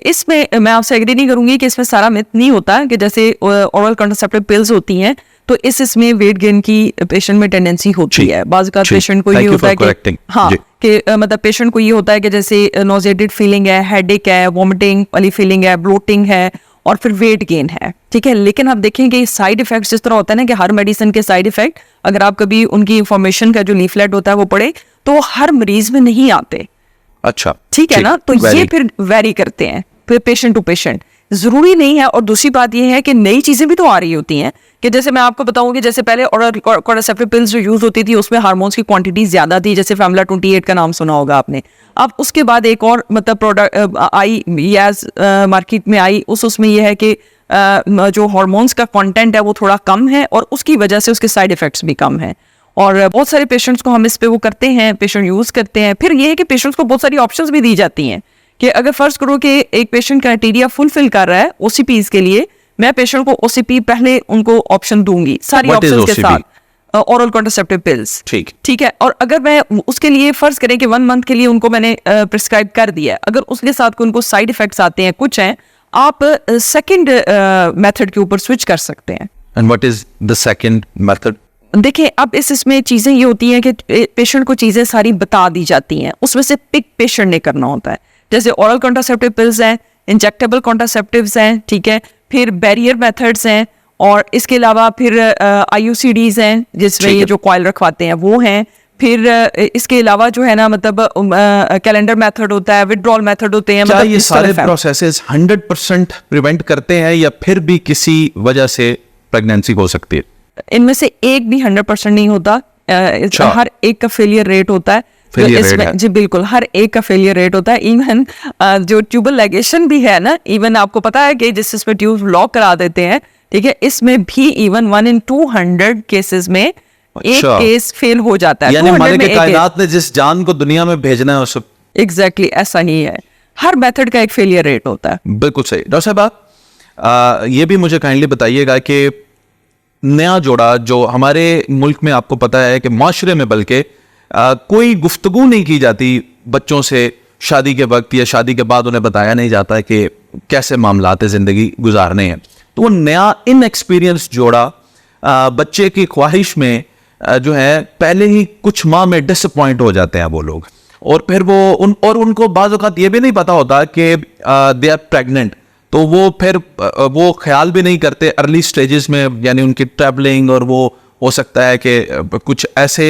इसमें मैं आपसे एग्री नहीं करूंगी कि इसमें सारा मिथ नहीं होता कि जैसे ओरल कॉन्ट्रासेप्टिव पिल्स होती हैं तो इसमें वेट गेन की पेशेंट में टेंडेंसी होती है। बाज़ का पेशेंट को ये होता है कि हाँ कि मतलब पेशेंट को ये होता है कि जैसे नोजेटेड फीलिंग है, हेडेक है, वॉमिटिंग वाली फीलिंग है, ब्लोटिंग है, और फिर वेट गेन है। ठीक है। लेकिन आप देखेंगे साइड इफेक्ट्स जिस तरह होता है ना कि हर मेडिसिन के साइड इफेक्ट, अगर आप कभी उनकी इंफॉर्मेशन का जो लीफलेट होता है वो पढ़े, तो हर मरीज में नहीं आते। अच्छा, ठीक है ना। तो ये फिर वेरी करते हैं फिर पेशेंट टू पेशेंट, जरूरी नहीं है। और दूसरी बात ये है कि नई चीजें भी तो आ रही होती हैं, कि जैसे मैं आपको बताऊं कि जैसे पहले कॉन्ट्रासेप्टिव पिल्स जो यूज होती थी उसमें हार्मोन्स की क्वांटिटी ज्यादा थी, जैसे फैमला 28 का नाम सुना होगा आपने। अब उसके बाद एक और मतलब प्रोडक्ट आई याज मार्केट में आई, उसमें यह है कि जो हार्मोन्स का कंटेंट है वो थोड़ा कम है, और उसकी वजह से उसके साइड इफेक्ट्स भी कम है। और बहुत सारे पेशेंट्स को हम इस पे वो करते हैं, पेशेंट यूज करते हैं। फिर ये है कि पेशेंट्स को बहुत सारी ऑप्शंस भी दी जाती हैं कि अगर फर्ज करो कि एक पेशेंट क्राइटेरिया फुलफिल कर रहा है ओसीपीज के लिए, मैं पेशेंट को ओसीपी पहले उनको ऑप्शन दूंगी सारी ऑप्शंस के साथ, ओरल कॉन्ट्रासेप्टिव पिल्स। ठीक है। और अगर मैं उसके लिए फर्ज करें कि 1 मंथ के लिए उनको मैंने प्रिस्क्राइब कर दिया है, अगर उसके साथ उनको साइड इफेक्ट्स आते हैं, कुछ हैं, आप सेकंड मेथड के ऊपर स्विच कर सकते हैं। And what is the second method? देखिए, अब इसमें चीजें ये होती हैं कि पेशेंट को चीजें सारी बता दी जाती हैं, उसमें से पिक पेशेंट ने करना होता है। जैसे ओरल कॉन्ट्रासेप्टिव पिल्स हैं, इंजेक्टेबल कॉन्ट्रासेप्टिव्स हैं, ठीक है, फिर बैरियर मेथड्स हैं, और इसके अलावा फिर आईयूसीडीज हैं जिसमें ये जो कॉइल रखवाते हैं वो हैं, फिर इसके अलावा जो है ना मतलब कैलेंडर मेथड होता है, विड्रॉल मेथड होते हैं। मतलब ये सारे है। प्रोसेसेस 100% प्रिवेंट करते हैं या फिर भी किसी वजह से प्रेगनेंसी हो सकती है? इनमें से एक भी 100% नहीं होता, हर एक का फेलियर रेट होता है। फेलियर रेट है। जी बिल्कुल, हर एक का फेलियर रेट होता है। इवन जो ट्यूबल लाइगेशन भी है ना, इवन आपको पता है कि जिसमें ट्यूब लॉक करा देते हैं, ठीक है, इसमें भी इवन 1 in 200 केसेस में एक केस फेल हो जाता है। यानी मालिक कायनात ने जिस जान को दुनिया में भेजना है उस एग्जैक्टली ऐसा ही है, हर मेथड का एक फेलियर रेट होता है। बिल्कुल सही। डॉक्टर साहब आप ये भी मुझे काइंडली बताइएगा कि नया जोड़ा जो हमारे मुल्क में, आपको पता है कि माशरे में बल्कि कोई गुफ्तगू नहीं की जाती बच्चों से शादी के वक्त या शादी के बाद, उन्हें बताया नहीं जाता है कि कैसे मामलात ज़िंदगी गुजारने हैं। तो वो नया इनएक्सपीरियंस जोड़ा बच्चे की ख्वाहिश में जो है पहले ही कुछ माह में डिसअपॉइंट हो जाते हैं वो लोग, और फिर वो उनको बाज़ औक़ात ये भी नहीं पता होता कि दे आर प्रेग्नेंट, तो वो फिर वो ख्याल भी नहीं करते अर्ली स्टेजेस में, यानी उनकी ट्रैवलिंग, और वो हो सकता है कि कुछ ऐसे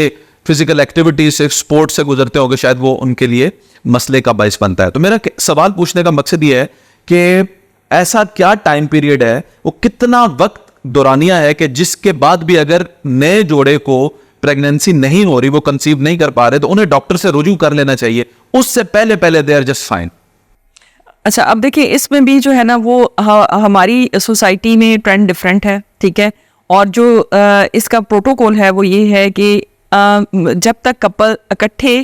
फिजिकल एक्टिविटीज से, स्पोर्ट्स से गुजरते होंगे, शायद वो उनके लिए मसले का बायस बनता है। तो मेरा सवाल पूछने का मकसद ये है कि ऐसा क्या टाइम पीरियड है, वो कितना वक्त दौरानिया है कि जिसके बाद भी अगर नए जोड़े को प्रेगनेंसी नहीं हो रही, वो कंसीव नहीं कर पा रहे, तो उन्हें डॉक्टर से रुजू कर लेना चाहिए, उससे पहले पहले दे आर जस्ट फाइन। अच्छा, अब देखिए इसमें भी जो है ना वो हमारी सोसाइटी में ट्रेंड डिफरेंट है, ठीक है, और जो इसका प्रोटोकॉल है वो ये है कि जब तक कपल इकट्ठे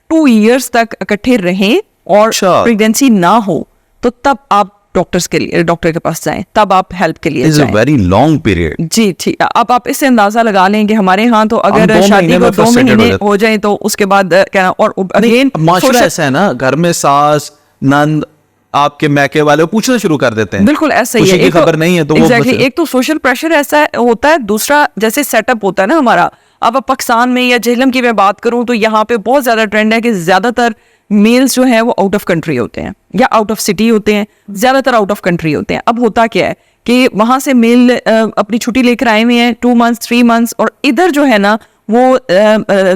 2 years तक इकट्ठे रहें और प्रेगनेंसी ना हो, तो तब आप डॉक्टर के पास जाएं, तब आप हेल्प के लिए जाएं। Very long period. जी ठीक। अब आप इससे अंदाजा लगा लें कि हमारे यहाँ तो अगर शादी को 2 महीने हो जाए तो उसके बाद क्या, और अगेन माशरा ऐसा है ना, घर में सास नंद आपके मैके वाले पूछना शुरू कर देते हैं। बिल्कुल ऐसा ही है, खबर नहीं है तो एग्जैक्टली, एक तो सोशल प्रेशर ऐसा होता है, दूसरा जैसे सेटअप होता है ना हमारा। अब पाकिस्तान में या झेलम की मैं बात करूं तो यहाँ पे बहुत ज्यादा ट्रेंड है कि ज्यादातर मेल्स जो हैं वो आउट ऑफ कंट्री होते हैं या आउट ऑफ सिटी होते हैं, ज्यादातर आउट ऑफ कंट्री होते हैं। अब होता क्या है कि वहां से मेल अपनी छुट्टी लेकर आए हुए हैं 2 months 3 months, और इधर जो है ना वो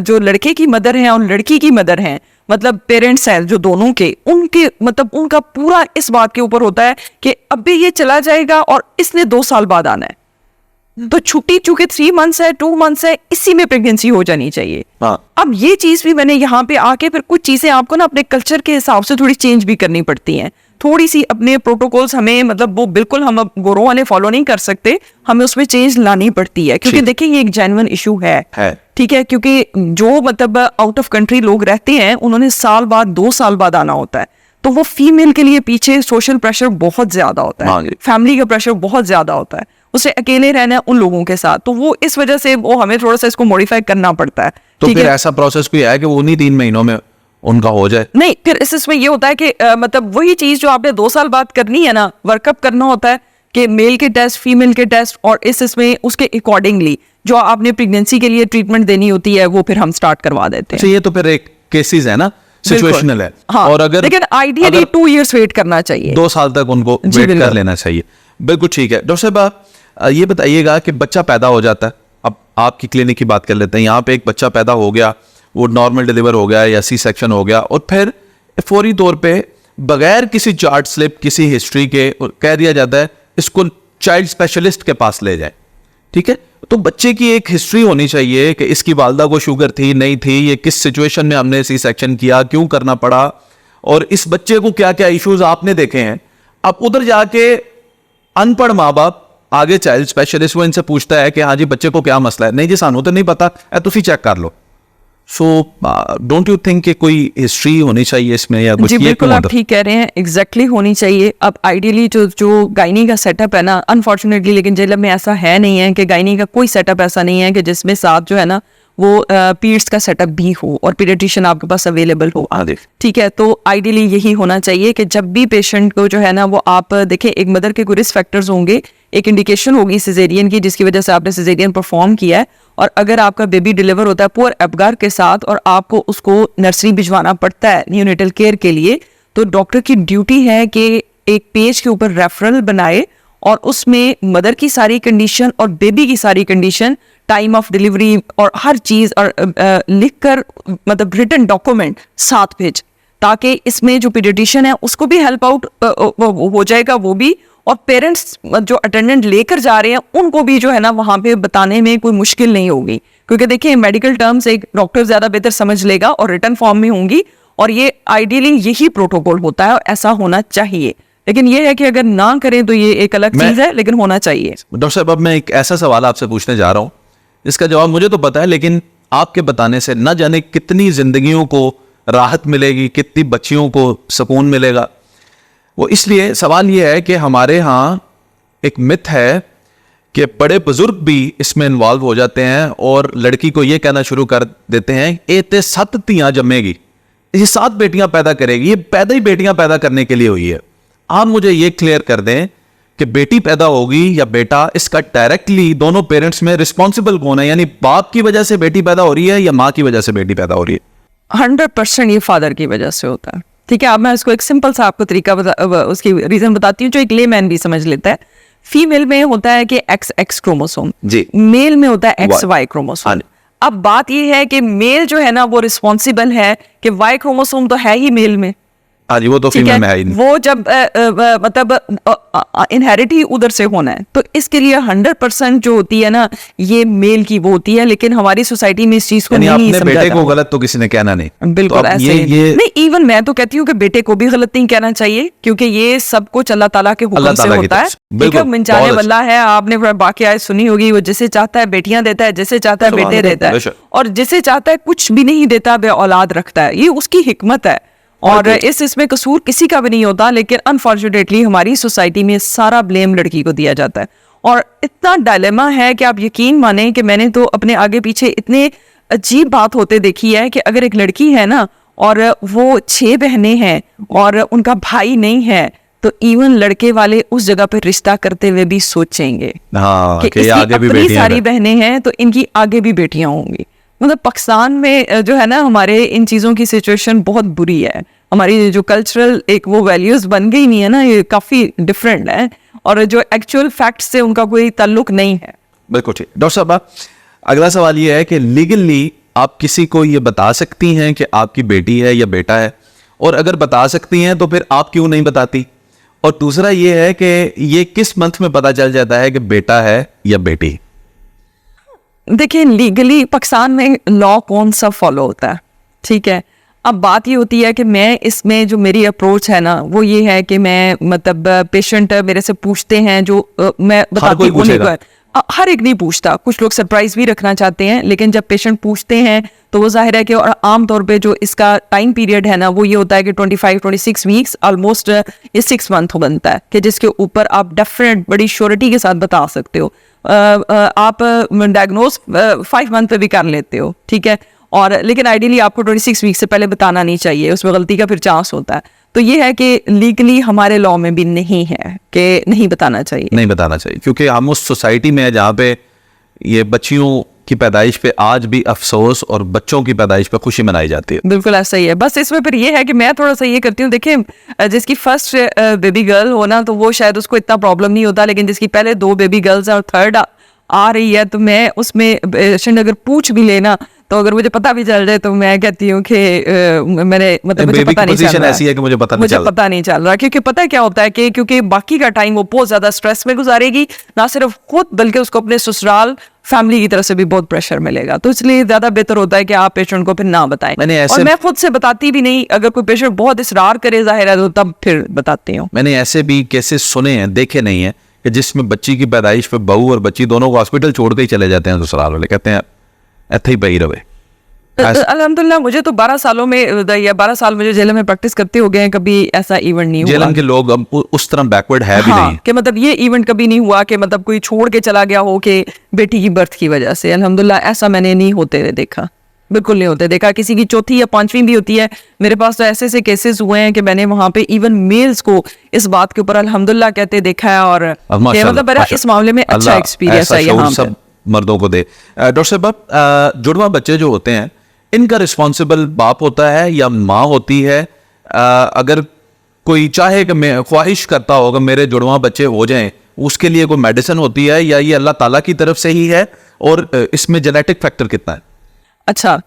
जो लड़के की मदर है और लड़की की मदर है, मतलब पेरेंट्स हैं जो दोनों के, उनके मतलब उनका पूरा इस बात के ऊपर होता है कि अभी ये चला जाएगा और इसने 2 साल बाद आना है, तो छुट्टी चूंकि 3 months है 2 months है, इसी में प्रेगनेंसी हो जानी चाहिए। अब ये चीज भी मैंने यहाँ पे आके फिर कुछ चीजें आपको ना अपने कल्चर के हिसाब से थोड़ी चेंज भी करनी पड़ती हैं, थोड़ी सी अपने प्रोटोकॉल्स हमें, मतलब वो बिल्कुल हम अब गोरों वाले फॉलो नहीं कर सकते, हमें उसमें चेंज लानी पड़ती है, क्योंकि देखिए ये एक जेन्युइन इशू है, ठीक है, क्योंकि जो मतलब आउट ऑफ कंट्री लोग रहते हैं उन्होंने साल बाद 2 साल बाद आना होता है, तो वो फीमेल के लिए पीछे सोशल प्रेशर बहुत ज्यादा होता है, फैमिली का प्रेशर बहुत ज्यादा होता है, उसे अकेले रहना है उन लोगों के साथ, तो वो इस वजह से वो हमें थोड़ा सा इसको मॉडिफाई करना पड़ता है। तो फिर ऐसा प्रोसेस कोई है कि वो उन्हीं 3 महीनों में उनका हो जाए? नहीं, फिर इसमें ये होता है कि मतलब वही चीज जो आपने 2 साल बाद करनी है ना, वर्कअप करना होता है कि मेल के टेस्ट, फीमेल के टेस्ट, और इसमें उसके अकॉर्डिंगली जो आपने प्रेगनेंसी के लिए ट्रीटमेंट देनी होती है वो फिर हम स्टार्ट करवा देते हैं। ये तो फिर एक केसेस है ना, सिचुएशनल है। हाँ, और अगर लेकिन आइडियली 2 years वेट करना चाहिए, 2 साल तक उनको वेट कर लेना चाहिए। बिल्कुल ठीक है। डॉक्टर साहब ये बताइएगा कि बच्चा पैदा हो जाता है, अब आपकी क्लिनिक की बात कर लेते हैं, यहाँ पे एक बच्चा पैदा हो गया, वो नॉर्मल डिलीवर हो गया या सी सेक्शन हो गया, और फिर फौरी तौर पे बगैर किसी चार्ट स्लिप, किसी हिस्ट्री के कह दिया जाता है इसको चाइल्ड स्पेशलिस्ट के पास ले जाए, ठीक है। तो बच्चे की एक हिस्ट्री होनी चाहिए कि इसकी वालदा को शुगर थी, नहीं थी, ये किस सिचुएशन में हमने सी सेक्शन किया, क्यों करना पड़ा, और इस बच्चे को क्या क्या इश्यूज आपने देखे हैं। अब उधर जाके अनपढ़ माँ बाप आगे चाइल्ड स्पेशलिस्ट वो इनसे पूछता है कि हाँ जी बच्चे को क्या मसला है, नहीं जी सानू तो नहीं पता, तुसी चेक कर लो। सो डोंट यू थिंक कि कोई हिस्ट्री होनी चाहिए इसमें या कुछ? जी बिल्कुल आप ठीक कह रहे हैं, एग्जैक्टली होनी चाहिए। अब आइडियली जो गायनी का सेटअप है ना, अनफॉर्चुनेटली लेकिन जेलम में ऐसा है नहीं है कि गायनी का कोई सेटअप ऐसा नहीं है कि जिसमें साथ जो है ना वो पीरियड्स का सेटअप भी हो और पीडियाट्रिशियन आपके पास अवेलेबल हो, ठीक है। तो आइडियली यही होना चाहिए कि जब भी पेशेंट को जो है ना वो आप देखें, एक मदर के कोई रिस्क फैक्टर्स होंगे, एक इंडिकेशन होगी सिजेरियन की जिसकी वजह से आपने सिजेरियन परफॉर्म किया है, और अगर आपका बेबी डिलीवर होता है पुअर एबगार के साथ और आपको उसको नर्सरी भिजवाना पड़ता है न्यूनेटल केयर के लिए, तो डॉक्टर की ड्यूटी है कि एक पेज के ऊपर रेफरल बनाए और उसमें मदर की सारी कंडीशन और बेबी की सारी कंडीशन, टाइम ऑफ डिलीवरी और हर चीज़ और लिखकर मतलब रिटन डॉक्यूमेंट साथ भेज, ताकि इसमें जो पीडियाट्रिशियन है उसको भी हेल्प आउट हो जाएगा वो भी, और पेरेंट्स जो अटेंडेंट लेकर जा रहे हैं उनको भी जो है ना वहाँ पे बताने में कोई मुश्किल नहीं होगी, क्योंकि देखिए मेडिकल टर्म्स एक डॉक्टर ज़्यादा बेहतर समझ लेगा और रिटर्न फॉर्म में होंगी, और ये आइडियली यही प्रोटोकॉल होता है और ऐसा होना चाहिए। लेकिन ये है कि अगर ना करें तो ये एक अलग चीज़ है, लेकिन होना चाहिए। डॉक्टर साहब, अब मैं एक ऐसा सवाल आपसे पूछने जा रहा हूँ, इसका जवाब मुझे तो पता है, लेकिन आपके बताने से न जाने कितनी जिंदगियों को राहत मिलेगी, कितनी बच्चियों को सुकून मिलेगा। वो इसलिए सवाल ये है कि हमारे यहाँ एक मिथ है कि बड़े बुजुर्ग भी इसमें इन्वॉल्व हो जाते हैं और लड़की को ये कहना शुरू कर देते हैं, ए ते 7 तियां जमेगी, ये 7 बेटियां पैदा करेगी, ये पैदा ही बेटियां पैदा करने के लिए हुई है। आप मुझे ये क्लियर कर दें कि बेटी पैदा होगी या बेटा, इसका डायरेक्टली दोनों पेरेंट्स में रिस्पॉन्सिबल कौन है? यानी बाप की वजह से बेटी पैदा हो रही है या माँ की वजह से बेटी पैदा हो रही है? 100% ये फादर की वजह से होता है। ठीक है, अब मैं इसको एक सिंपल सा आपको तरीका उसकी रीजन बताती हूँ जो एक लेमैन भी समझ लेता है। फीमेल में होता है कि XX क्रोमोसोम जी, मेल में होता है XY क्रोमोसोम। अब बात ये है कि मेल जो है ना वो रिस्पॉन्सिबल है कि Y क्रोमोसोम तो है ही मेल में, हाँ जी, वो तो फीमेल में है ही नहीं। वो जब मतलब इनहेरिट ही उधर से होना है, तो इसके लिए 100% जो होती है ना ये मेल की वो होती है। लेकिन हमारी सोसाइटी में इस चीज को नहीं अपने समझा बेटे जाता। को गलत तो किसी ने कहना नहीं। बिल्कुल तो ऐसे ये नहीं, इवन मैं तो कहती हूँ कि बेटे को भी गलत नहीं कहना चाहिए, क्योंकि ये सब कुछ अल्लाह ताला के हुक्म से होता है। ठीक है, मन जाने वाला है, आपने बाकी आयत सुनी होगी, वो जिसे चाहता है बेटियां देता है, जिसे चाहता है बेटे देता है, और जिसे चाहता है कुछ भी नहीं देता, बे औलाद रखता है। ये उसकी हिकमत है और इसमें कसूर किसी का भी नहीं होता। लेकिन अनफॉर्चुनेटली हमारी सोसाइटी में सारा ब्लेम लड़की को दिया जाता है, और इतना डायलेमा है कि आप यकीन माने कि मैंने तो अपने आगे पीछे इतने अजीब बात होते देखी है कि अगर एक लड़की है ना और वो 6 बहनें हैं और उनका भाई नहीं है, तो इवन लड़के वाले उस जगह पे रिश्ता करते हुए भी सोचेंगे कि इसकी अपनी सारी बहनें हैं तो इनकी आगे भी बेटियां होंगी। मतलब पाकिस्तान में जो है ना हमारे इन चीज़ों की सिचुएशन बहुत बुरी है। हमारी जो कल्चरल एक वो वैल्यूज बन गई नहीं है ना, ये काफ़ी डिफरेंट है, और जो एक्चुअल फैक्ट से उनका कोई ताल्लुक नहीं है। बिल्कुल ठीक। डॉक्टर साहब, अगला सवाल ये है कि लीगली आप किसी को ये बता सकती हैं कि आपकी बेटी है या बेटा है, और अगर बता सकती हैं तो फिर आप क्यों नहीं बताती? और दूसरा ये है कि ये किस मंथ में पता चल जाता है कि बेटा है या बेटी? देखिए, लीगली पाकिस्तान में लॉ कौन सा फॉलो होता है, ठीक है। अब बात ये होती है कि मैं इसमें जो मेरी अप्रोच है ना वो ये है कि मैं मतलब पेशेंट मेरे से पूछते हैं जो मैं बताती हूँ, हर एक नहीं पूछता, कुछ लोग सरप्राइज भी रखना चाहते हैं, लेकिन जब पेशेंट पूछते हैं तो वो जाहिर है कि, और आमतौर पे जो इसका टाइम पीरियड है ना वो ये होता है कि 25-26 वीक्स, ऑलमोस्ट ये 6 मंथ बनता है कि जिसके ऊपर आप डेफिनेट बड़ी श्योरिटी के साथ बता सकते हो। आप डायग्नोज 5 मंथ पे भी कर लेते हो, ठीक है, और लेकिन आइडियली आपको 26 वीक से पहले बताना नहीं चाहिए, उसमें गलती का फिर चांस होता है। तो ये है कि लीगली हमारे लॉ में भी नहीं है कि नहीं बताना चाहिए, नहीं बताना चाहिए, क्योंकि हम उस सोसाइटी में है जहाँ पे ये बच्चियों की पैदाइश पे आज भी अफसोस और बच्चों की पैदाइश पे खुशी मनाई जाती है। बिल्कुल ऐसा ही है। बस इसमें फिर ये है कि मैं थोड़ा सा ये करती हूँ, देखिए जिसकी फर्स्ट बेबी गर्ल हो ना तो वो शायद उसको इतना प्रॉब्लम नहीं होता, लेकिन जिसकी पहले 2 बेबी गर्ल्स है और 3rd आ रही है, तो मैं उसमें पेशेंट अगर पूछ भी लेना तो अगर मुझे पता भी चल जाए तो मैं कहती हूँ कि मैंने मतलब मुझे पता नहीं चल रहा, ऐसी है कि मुझे पता नहीं चल रहा, क्योंकि पता है क्या होता है कि क्योंकि बाकी का टाइम वो बहुत ज्यादा स्ट्रेस में गुजारेगी, ना सिर्फ खुद बल्कि उसको अपने ससुराल फैमिली की तरफ से भी बहुत प्रेशर मिलेगा। तो इसलिए ज्यादा बेहतर होता है कि आप पेशेंट को फिर ना बताएं। और मैं खुद से बताती भी नहीं, अगर कोई पेशेंट बहुत इसरार करे जाहिर है तो तब फिर बताती हूँ। मैंने ऐसे भी केसेस सुने हैं, देखे नहीं है, कि जिसमें बच्ची की पैदाइश पे बहू और बच्ची दोनों को हॉस्पिटल छोड़ के ही चले जाते हैं ससुराल वाले, कहते हैं ऐसे ही बही रहे। अल्हम्दुलिल्लाह मुझे तो 12 सालों में या 12 साल मुझे जेल में प्रैक्टिस करते हो गए हैं, कभी ऐसा इवेंट नहीं हुआ। जेल के लोग अब उस तरह बैकवर्ड है भी नहीं कि मतलब ये इवेंट कभी नहीं हुआ कि मतलब कोई छोड़ के चला गया हो कि बेटी की बर्थ की वजह से। अल्हम्दुलिल्लाह ऐसा मैंने नहीं होते देखा, बिल्कुल नहीं होते देखा। किसी की 4थी या 5वीं भी होती है। मेरे पास तो ऐसे केसेस हुए हैं कि मैंने वहां पे इवन मेल्स को इस बात के ऊपर अल्हम्दुलिल्लाह कहते देखा है, और मतलब मेरा इस मामले में अच्छा एक्सपीरियंस है यहाँ सब मर्दों को दे। डॉक्टर साहब, जुड़वा बच्चे जो होते हैं इनका रिस्पॉन्सिबल बाप होता है या माँ होती है? अगर कोई चाहे कि मैं ख्वाहिश करता होगा मेरे जुड़वा बच्चे हो जाएं, उसके लिए कोई मेडिसिन होती है या ये अल्लाह ताला की तरफ से ही है, और इसमें जेनेटिक फैक्टर कितना है? अच्छा,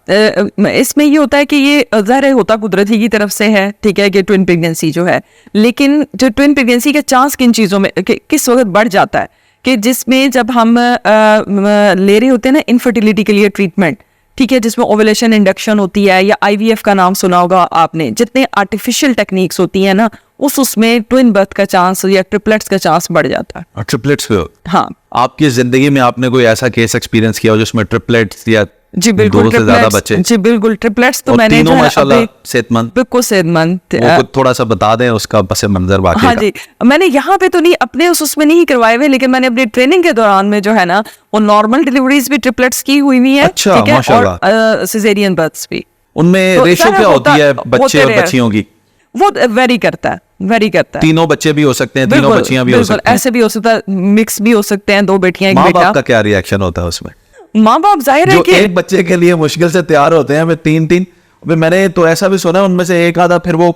इसमें ये होता है कि ये ज़ाहिर है होता कुदरती की तरफ से है, ठीक है, कि ट्विन प्रेगनेंसी जो है, लेकिन जो ट्विन प्रेगनेंसी का चांस किन चीज़ों में किस वक्त बढ़ जाता है कि जिसमें जब हम ले रहे होते हैं ना इनफर्टिलिटी के लिए ट्रीटमेंट, ठीक है, जिसमें ओवुलेशन इंडक्शन होती है या आईवीएफ का नाम सुना होगा आपने, जितने आर्टिफिशियल टेक्निक्स होती हैं ना, उसमें ट्विन बर्थ का चांस या ट्रिपलेट्स का चांस बढ़ जाता है। ट्रिपलेट्स पे हाँ, आपकी जिंदगी में आपने कोई ऐसा केस एक्सपीरियंस किया हो जिसमें ट्रिपलेट्स या जी बिल्कुल, दो से ज्यादा बच्चे? जी बिल्कुल, ट्रिपलेट्स तो और मैंने तीनों जो है माशाल्लाह अभी सेहतमंद, बिल्कुल सेहतमंद। वो कुछ थोड़ा सा बता दें उसका पस मंजर वाकई हाँ का। जी, मैंने यहाँ पे तो नहीं अपने उसमें नहीं करवाए हुए, लेकिन मैंने अपनी ट्रेनिंग के दौरान में जो है ना वो नॉर्मल डिलीवरीज भी ट्रिपलेट्स की हुई है, अच्छा, ठीक है, माशाल्लाह। और सिजेरियन बर्थ्स भी। उनमें तो रेशो सारा क्या होती है होता- बच्चे होते और रहे। बच्चियों की? वो वेरी करता है। तीनों बच्चे भी हो सकते हैं, तीनों बिल्कुल, बच्चियां भी हो बिल्कुल, सकती हैं। ऐसे भी हो सकता है, मिक्स भी हो सकते हैं, 2 बेटियां 1 माँ बेटा। बाप का क्या रिएक्शन होता है उसमें? माँ बाप जाहिर है जो कि एक बच्चे के लिए मुश्किल से तैयार होते हैं, मैं 3-3, मैंने तो ऐसा भी सुना है उनमें से एक आधा फिर वो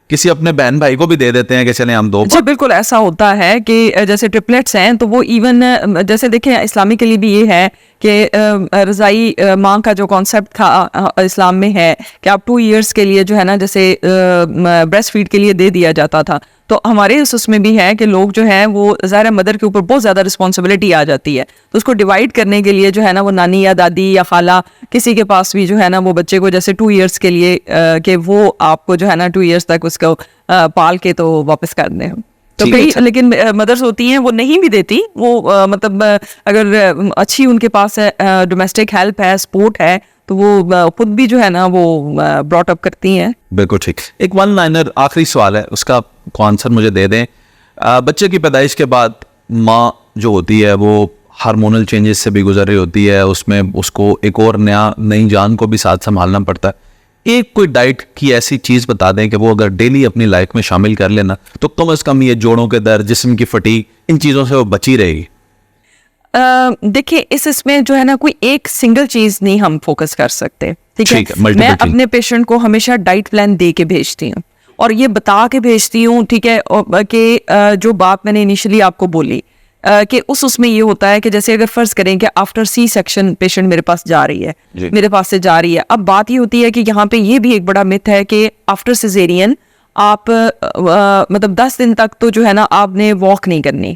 किसी अपने बहन भाई को भी दे देते हैं कि चले हम 2। जी बिल्कुल, ऐसा होता है कि जैसे ट्रिपलेट्स हैं तो वो इवन जैसे देखें इस्लामी के लिए भी ये है कि रज़ाई माँ का जो कॉन्सेप्ट था इस्लाम में है कि आप 2 इयर्स के लिए जो है ना, जैसे ब्रेस्ट फीड के लिए दे दिया जाता था, तो हमारे उसमें भी है कि लोग जो है वो ज़ाहिर मदर के ऊपर बहुत ज़्यादा रिस्पॉन्सिबिलिटी आ जाती है, तो उसको डिवाइड करने के लिए जो है ना वो नानी या दादी या खाला किसी के पास भी जो है ना वो बच्चे को जैसे 2 इयर्स के लिए कि वो आपको जो है ना 2 इयर्स तक उसको पाल के तो वापस कर दें। तो ठीक है, कई अच्छा। लेकिन मदर्स होती हैं वो नहीं भी देती, वो मतलब अगर अच्छी उनके पास डोमेस्टिक हेल्प है, सपोर्ट है, तो वो खुद भी जो है ना वो ब्रॉट अप करती हैं। बिल्कुल ठीक। एक 1 लाइनर आखिरी सवाल है, उसका आंसर मुझे दे दें। बच्चे की पैदाइश के बाद माँ जो होती है वो हार्मोनल चेंजेस से भी गुजर रही होती है, उसमें उसको एक और नई जान को भी साथ संभालना पड़ता है। एक कोई डाइट की ऐसी चीज बता दें कि वो अगर डेली अपनी लाइफ में शामिल कर लेना तो कम से कम ये जोड़ों के दर्द, जिस्म की फटीग, इन चीजों से वो बची रहेगी। देखिए इसमें जो है ना कोई एक सिंगल चीज नहीं हम फोकस कर सकते, ठीक है, multiple मैं चीज। अपने पेशेंट को हमेशा डाइट प्लान दे के भेजती हूँ और ये बता के भेजती हूँ, ठीक है, कि जो बात मैंने इनिशियली आपको बोली कि उसमें ये होता है कि जैसे अगर फर्ज करें कि आफ्टर सी सेक्शन पेशेंट मेरे पास जा रही है, जी। मेरे पास से जा रही है, अब बात ये होती है कि यहाँ पे ये भी एक बड़ा मिथ है कि आफ्टर सिजेरियन आप मतलब 10 दिन तक तो जो है ना आपने वॉक नहीं करनी।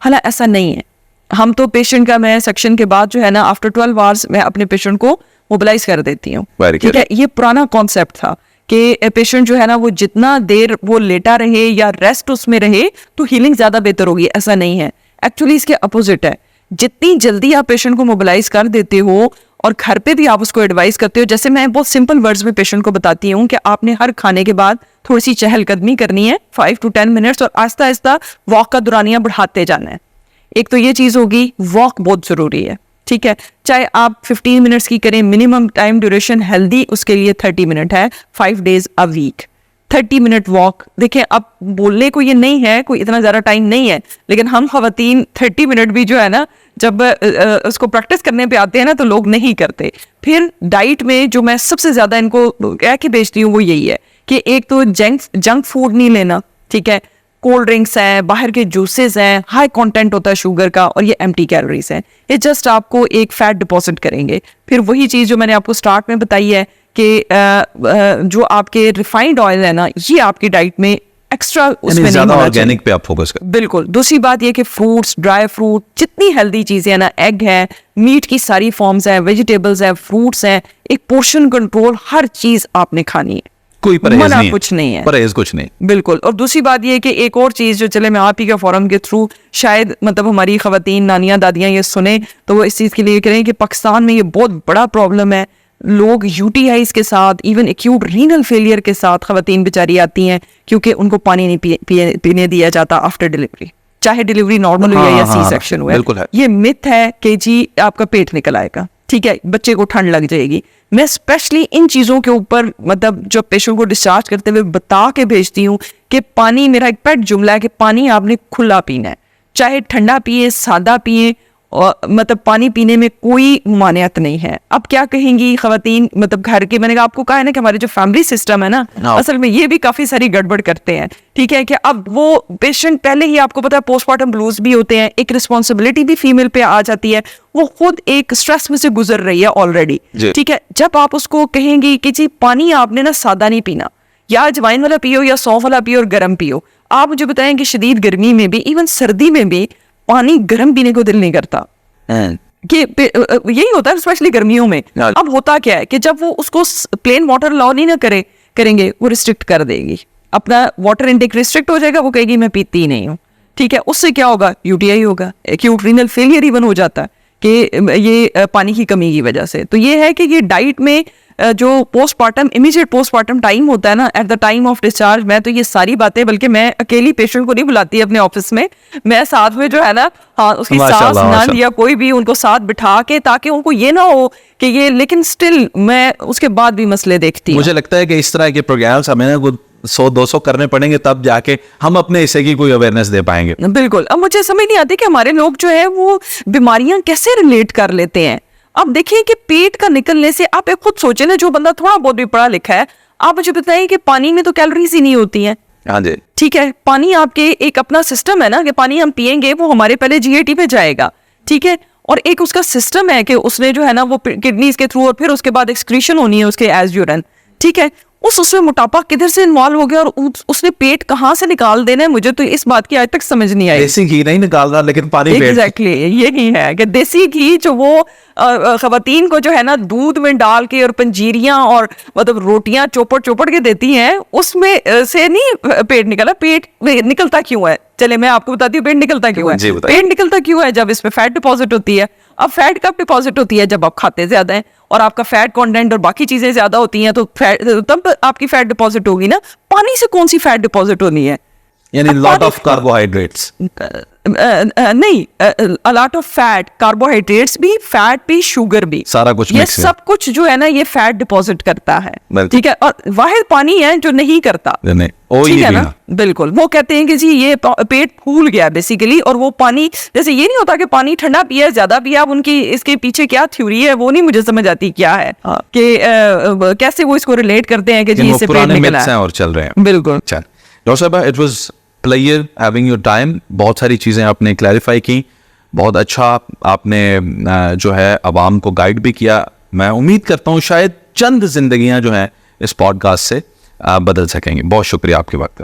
हालांकि ऐसा नहीं है, हम तो पेशेंट का मैं सेक्शन के बाद जो है ना आफ्टर 12 आवर्स मैं अपने पेशेंट को मोबिलाइज कर देती हूँ, Very ठीक good. है। ये पुराना कॉन्सेप्ट था कि पेशेंट जो है ना वो जितना देर वो लेटा रहे या रेस्ट उसमें रहे तो हीलिंग ज्यादा बेहतर होगी, ऐसा नहीं है। एक्चुअली इसके अपोजिट है, जितनी जल्दी आप पेशेंट को मोबिलाइज कर देते हो और घर पे भी आप उसको एडवाइस करते हो, जैसे मैं बहुत सिंपल वर्ड्स में पेशेंट को बताती हूँ कि आपने हर खाने के बाद थोड़ी सी चहलकदमी करनी है 5 to 10 मिनट्स और आहिस्ता आहिस्ता वॉक का दुरानिया बढ़ाते जाना है। एक तो ये चीज होगी, वॉक बहुत जरूरी है, ठीक है, चाहे आप 15 मिनट्स की करें, मिनिमम टाइम ड्यूरेशन हेल्दी उसके लिए 30 मिनट है, 5 days a week 30 minute walk. देखें अब बोलने को ये नहीं है, कोई इतना ज़्यादा टाइम नहीं है, लेकिन हम खवातीन 30 मिनट भी जो है ना जब उसको प्रैक्टिस करने पे आते हैं ना तो लोग नहीं करते। फिर डाइट में जो मैं सबसे ज़्यादा इनको कह के भेजती हूँ वो यही है कि एक तो जंक फूड नहीं लेना, ठीक है, कोल्ड ड्रिंक्स हैं, बाहर के जूसेस हैं, हाई कंटेंट होता है शुगर का और ये एम्प्टी कैलोरीज हैं, ये जस्ट आपको एक फैट डिपॉजिट करेंगे। फिर वही चीज़ जो मैंने आपको स्टार्ट में बताई है कि जो आपके रिफाइंड ऑयल है ना ये आपकी डाइट में एक्स्ट्रा उसमें नहीं ज्यादा होना ऑर्गेनिक चाहिए। पे आप फोकस करें। बिल्कुल। दूसरी बात ये कि फ्रूट्स, ड्राई फ्रूट, जितनी हेल्दी चीजें हैं ना, एग है, मीट की सारी फॉर्म्स हैं, वेजिटेबल्स हैं, फ्रूट्स हैं, एक पोर्शन कंट्रोल, हर चीज आपने खानी है, कोई परहेज मना नहीं है। कुछ नहीं है, परहेज कुछ नहीं। बिल्कुल। और दूसरी बात ये कि एक और चीज जो चले मैं आप ही के फोरम के थ्रू शायद मतलब हमारी खवातीन नानियां दादियां ये सुने तो वो इस चीज के लिए करें कि पाकिस्तान में ये बहुत बड़ा प्रॉब्लम है, लोग यूटीआईज के साथ, इवन एक्यूट रीनल फेलियर के साथ खवातीन बेचारी आती हैं क्योंकि उनको पानी नहीं पीने दिया जाता आफ्टर डिलीवरी, चाहे डिलीवरी नॉर्मल हुई है या सी सेक्शन हुआ बिल्कुल है। ये मिथ है कि जी आपका पेट निकल आएगा, ठीक है, बच्चे को ठंड लग जाएगी। मैं स्पेशली इन चीज़ों के ऊपर मतलब जो पेशेंट को डिस्चार्ज करते हुए बता के भेजती हूँ कि पानी, मेरा एक पेट जुमला है कि पानी आपने खुला पीना है, चाहे ठंडा पिए, सादा पिए, मतलब पानी पीने में कोई ममानियत नहीं है। अब क्या कहेंगी खवातीन, मतलब घर के, मैंने आपको कहा है ना कि हमारे जो फैमिली सिस्टम है ना, असल में ये भी काफी सारी गड़बड़ करते हैं। ठीक है कि अब वो पेशेंट, पहले ही आपको पता है पोस्टमार्टम ब्लूज भी होते हैं, एक रिस्पॉन्सिबिलिटी भी फीमेल पे आ जाती है, वो खुद एक स्ट्रेस में से गुजर रही है ऑलरेडी। ठीक है, जब आप उसको कहेंगी कि जी पानी आपने ना सादा नहीं पीना, या अजवाइन वाला पियो या सौंफ वाला पियो और गर्म पियो, आप मुझे बताएं कि शदीद गर्मी में भी, इवन सर्दी में भी पानी गर्म पीने को दिल नहीं करता। कि यही होता है स्पेशली गर्मियों में। अब होता क्या है कि जब वो उसको प्लेन वाटर अलाउ नहीं ना करेंगे, वो रिस्ट्रिक्ट कर देगी, अपना वाटर इनटेक रिस्ट्रिक्ट हो जाएगा, वो कहेगी मैं पीती ही नहीं हूँ। ठीक है, उससे क्या होगा, यूटीआई होगा, एक्यूट रीनल फेलियर इवन हो जाता है कि ये पानी की कमी की वजह से। तो ये है कि ये डाइट में जो पोस्टमार्टम, इमीडिएट पोस्टमार्टम टाइम होता है ना, at the time of discharge, मैं तो ये सारी बातें, बल्कि मैं अकेली पेशेंट को नहीं बुलाती अपने ऑफिस में, मैं साथ में जो है ना, हाँ उसकी सास, नंद या कोई भी उनको साथ बिठा के, ताकि उनको ये ना हो कि ये, लेकिन स्टिल मैं उसके बाद भी मसले देखती हूँ। मुझे लगता है कि इस तरह के प्रोग्राम्स हमें ना 100-200 करने पड़ेंगे, तब जाके हम अपने हिस्से की कोई अवेयरनेस दे पाएंगे। बिल्कुल। अब मुझे समझ नहीं आती कि हमारे लोग जो है वो बीमारियां कैसे रिलेट कर लेते हैं। अब देखिए कि पेट का निकलने से, आप एक खुद सोचे ना, जो बंदा थोड़ा बहुत भी पढ़ा लिखा है, आप मुझे बताइए कि पानी में तो कैलोरीज ही नहीं होती हैं। हाँ जी, ठीक है, पानी आपके एक अपना सिस्टम है ना, कि पानी हम पिएंगे वो हमारे पहले जीएटी पे जाएगा। ठीक है, और एक उसका सिस्टम है कि उसने जो है ना वो किडनीज के थ्रू, और फिर उसके बाद एक्सक्रीशन होनी है उसके एज यूरिन। ठीक है, उसमें मोटापा किधर से इन्वॉल्व हो गया और उसने पेट कहाँ से निकाल देना है, मुझे तो इस बात की आज तक समझ नहीं आई। देसी घी नहीं निकाल रहा, लेकिन पानी पेट। एग्जैक्टली, यही है कि देसी घी जो वो खवातीन को जो है ना दूध में डाल के और पंजीरियां और मतलब रोटियां चौपड़ के देती हैं, उसमें से नहीं पेट निकला। पेट निकलता क्यों है, चले मैं आपको बताती हूँ पेट निकलता क्यों है। पेट निकलता क्यों है, जब इसमें फैट डिपॉजिट होती है। अब फैट कब डिपॉजिट होती है, जब आप खाते ज्यादा हैं और आपका फैट कंटेंट और बाकी चीजें ज्यादा होती हैं, तो तब आपकी फैट डिपॉजिट होगी ना। पानी से कौन सी फैट डिपॉजिट होनी है, यानी लॉट ऑफ कार्बोहाइड्रेट्स नहीं, a lot of fat, carbohydrates भी, फैट भी, शुगर भी, सारा कुछ ये मिक्स है। सब कुछ जो है ना ये फैट डिपॉजिट करता है। बिल्कुल। ठीक है, और वाहिद पानी है जो नहीं करता। नहीं, ठीक है ना, बिल्कुल। वो कहते हैं कि जी ये पेट फूल गया बेसिकली, और वो पानी, जैसे ये नहीं होता कि पानी ठंडा पिया ज्यादा पिया, अब उनकी इसके पीछे क्या थ्योरी है वो नहीं मुझे समझ आती क्या है, कि कैसे वो इसको रिलेट करते हैं कि जी इससे पेट निकला है और चल रहे हैं। बिल्कुल। अच्छा डॉक्टर साहब, it was player having your time. बहुत सारी चीज़ें आपने क्लैरिफाई की, बहुत अच्छा आपने जो है आवाम को गाइड भी किया। मैं उम्मीद करता हूँ शायद चंद जिंदगियां जो हैं इस पॉडकास्ट से बदल सकेंगी। बहुत शुक्रिया आपके वक्त।